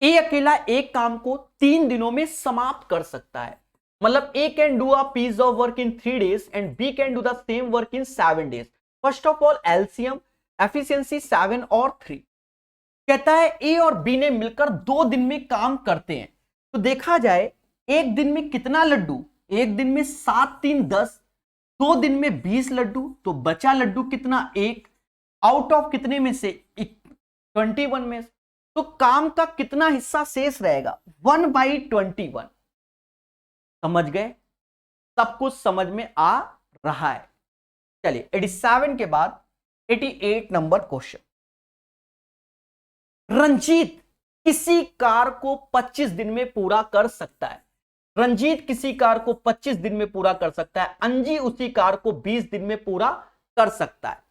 Speaker 1: A अकेला एक काम को 3 दिनों में समाप्त कर सकता है। मतलब A can do a piece of work in 3 days and B can do the same work in 7 days। First of all LCM efficiency 7 और 3। कहता है ए और बी ने मिलकर 2 दिन में काम करते हैं, तो देखा जाए एक दिन में कितना लड्डू, एक दिन में 7 3 10, 2 दिन में 20 लड्डू, तो बचा लड्डू कितना, एक, आउट ऑफ कितने में से, 21 में से। तो काम का कितना हिस्सा शेष रहेगा, 1/21। समझ गए, सब कुछ समझ में आ रहा है। चलिए 87 के बाद 88 नंबर क्वेश्चन। रंजीत किसी कार को 25 दिन में पूरा कर सकता है। रंजीत किसी कार को 25 दिन में पूरा कर सकता है, अंजी उसी कार को 20 दिन में पूरा कर सकता है।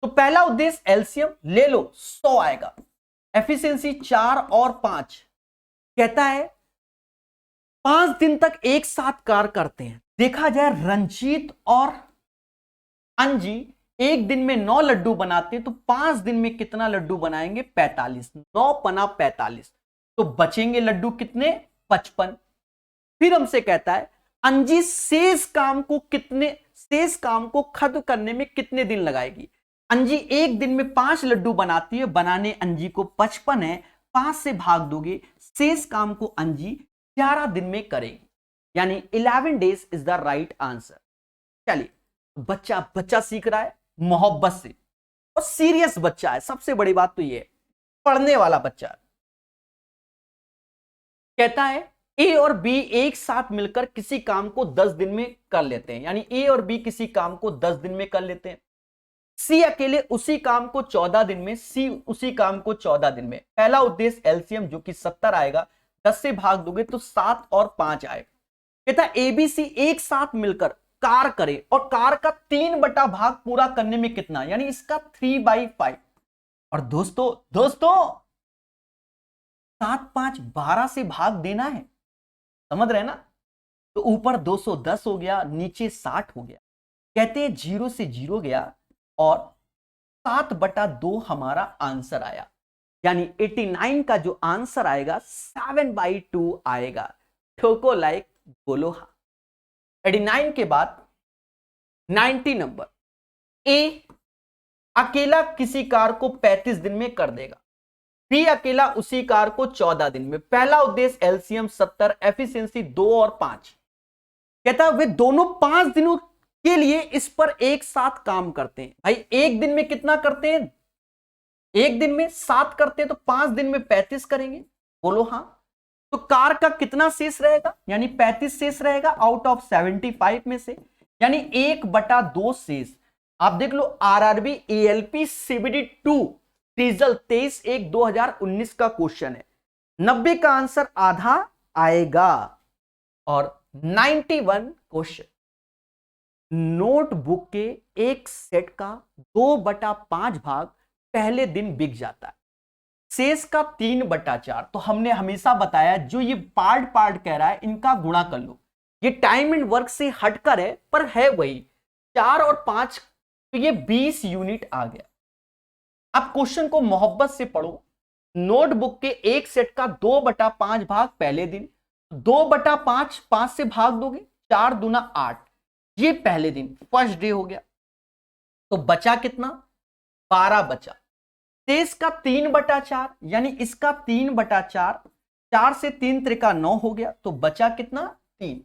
Speaker 1: तो पहला उद्देश्य एलसीएम ले लो, 100 आएगा। एफिशिएंसी 4 और 5। कहता है 5 दिन तक एक साथ कार करते हैं। देखा जाए रंजीत और अंजी एक दिन में 9 लड्डू बनाते हैं, तो 5 दिन में कितना लड्डू बनाएंगे, 45। 9 पना 45, तो बचेंगे लड्डू कितने, 55। फिर हमसे कहता है अंजी शेष काम को खत्म करने में कितने दिन लगाएगी। अंजी एक दिन में 5 लड्डू बनाती है, बनाने अंजी को 55 है, 5 से भाग दोगे, शेष काम को अंजी 11 दिन में करेगी, यानी 11 days is the right answer. चलिए बच्चा सीख रहा है मोहब्बत से और सीरियस बच्चा है, सबसे बड़ी बात तो ये है, पढ़ने वाला बच्चा है। कहता है ए और बी एक साथ मिलकर किसी काम को 10 दिन में कर लेते हैं, यानी ए और बी किसी काम को 10 दिन में कर लेते हैं। सी अकेले उसी काम को 14 दिन में, सी उसी काम को 14 दिन में। पहला उद्देश्य एलसीएम जो कि 70 आएगा, 10 से भाग दोगे तो 7 और 5 आएगा। कहता है एबीसी एक साथ मिलकर कार करे और कार का 3 बटा भाग पूरा करने में कितना, यानी इसका 3/5। और दोस्तों 7 5 12 से भाग देना है, समझ रहे ना। तो ऊपर 210 हो गया, नीचे 60 हो गया। कहते हैं 0 से 0 गया और 7/2 हमारा आंसर आया, यानी 89 का जो आंसर आएगा 7/2 आएगा। ठोको लाइक, बोलो हाँ। 89 के बाद 90 नंबर। ए अकेला किसी कार को 35 दिन में कर देगा, बी अकेला उसी कार को 14 दिन में। पहला उद्देश्य एलसीएम 70, एफिशिएंसी 2 और 5। कहता है वे दोनों 5 दिनों के लिए इस पर एक साथ काम करते हैं। भाई एक दिन में कितना करते हैं, एक दिन में 7 करते हैं, तो 5 दिन में 35 करेंगे, बोलो हाँ। तो कार का कितना शेष रहेगा, यानी 35 शेष रहेगा आउट ऑफ 75 में से, यानी 1/2 शेष। आप देख लो आरआरबी एएलपी सीबीडी 2 रिजल्ट 23/1/2019 का क्वेश्चन है। 90 का आंसर आधा आएगा। और 91 क्वेश्चन, नोटबुक के एक सेट का 2/5 भाग पहले दिन बिक जाता है, शेष का 3/4। तो हमने हमेशा बताया जो ये पार्ट कह रहा है इनका गुणा कर लो। ये टाइम एंड वर्क से हटकर है पर है वही, 4 और 5, तो ये 20 यूनिट आ गया। अब क्वेश्चन को मोहब्बत से पढ़ो। नोटबुक के एक सेट का 2/5 भाग पहले दिन, 2/5 5 से भाग दोगे, 4 दूना 8, ये पहले दिन फर्स्ट डे हो गया। तो बचा कितना, 12 बचा। शेष का 3/4, यानी इसका 3/4, 4 से 3 त्रिका 9 हो गया, तो बचा कितना, 3।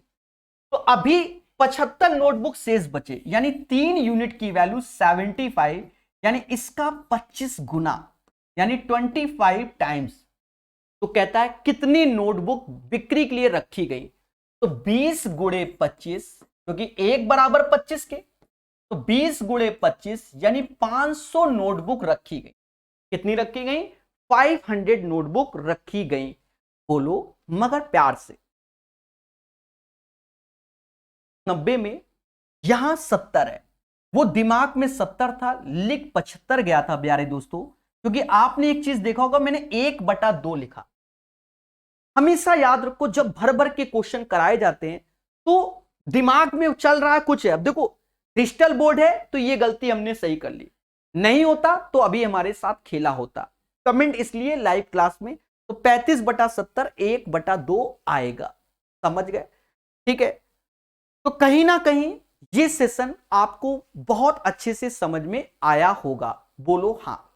Speaker 1: तो अभी 75 नोटबुक शेष बचे, यानी 3 यूनिट की वैल्यू 75, यानी इसका 25 गुना, यानी 25 टाइम्स। तो कहता है कितनी नोटबुक बिक्री के लिए रखी गई, तो 20 गुणे 25, क्योंकि 1 बराबर 25 के, तो 20 गुणे 25 यानी 500 नोटबुक रखी गई। कितनी रखी गई, 500 नोटबुक रखी गई। बोलो मगर प्यार से। 90 में यहां 70 है, वो दिमाग में 70 था, लिख 75 गया था प्यारे दोस्तों, क्योंकि आपने एक चीज देखा होगा, मैंने 1/2 लिखा। हमेशा याद रखो जब भर भर के क्वेश्चन कराए जाते हैं तो दिमाग में चल रहा है कुछ है। अब देखो क्रिस्टल बोर्ड है तो ये गलती हमने सही कर ली, नहीं होता तो अभी हमारे साथ खेला होता। कमेंट इसलिए लाइव क्लास में, तो 35/70 1/2 आएगा, समझ गए? ठीक है, तो कहीं ना कहीं ये सेशन आपको बहुत अच्छे से समझ में आया होगा, बोलो हाँ।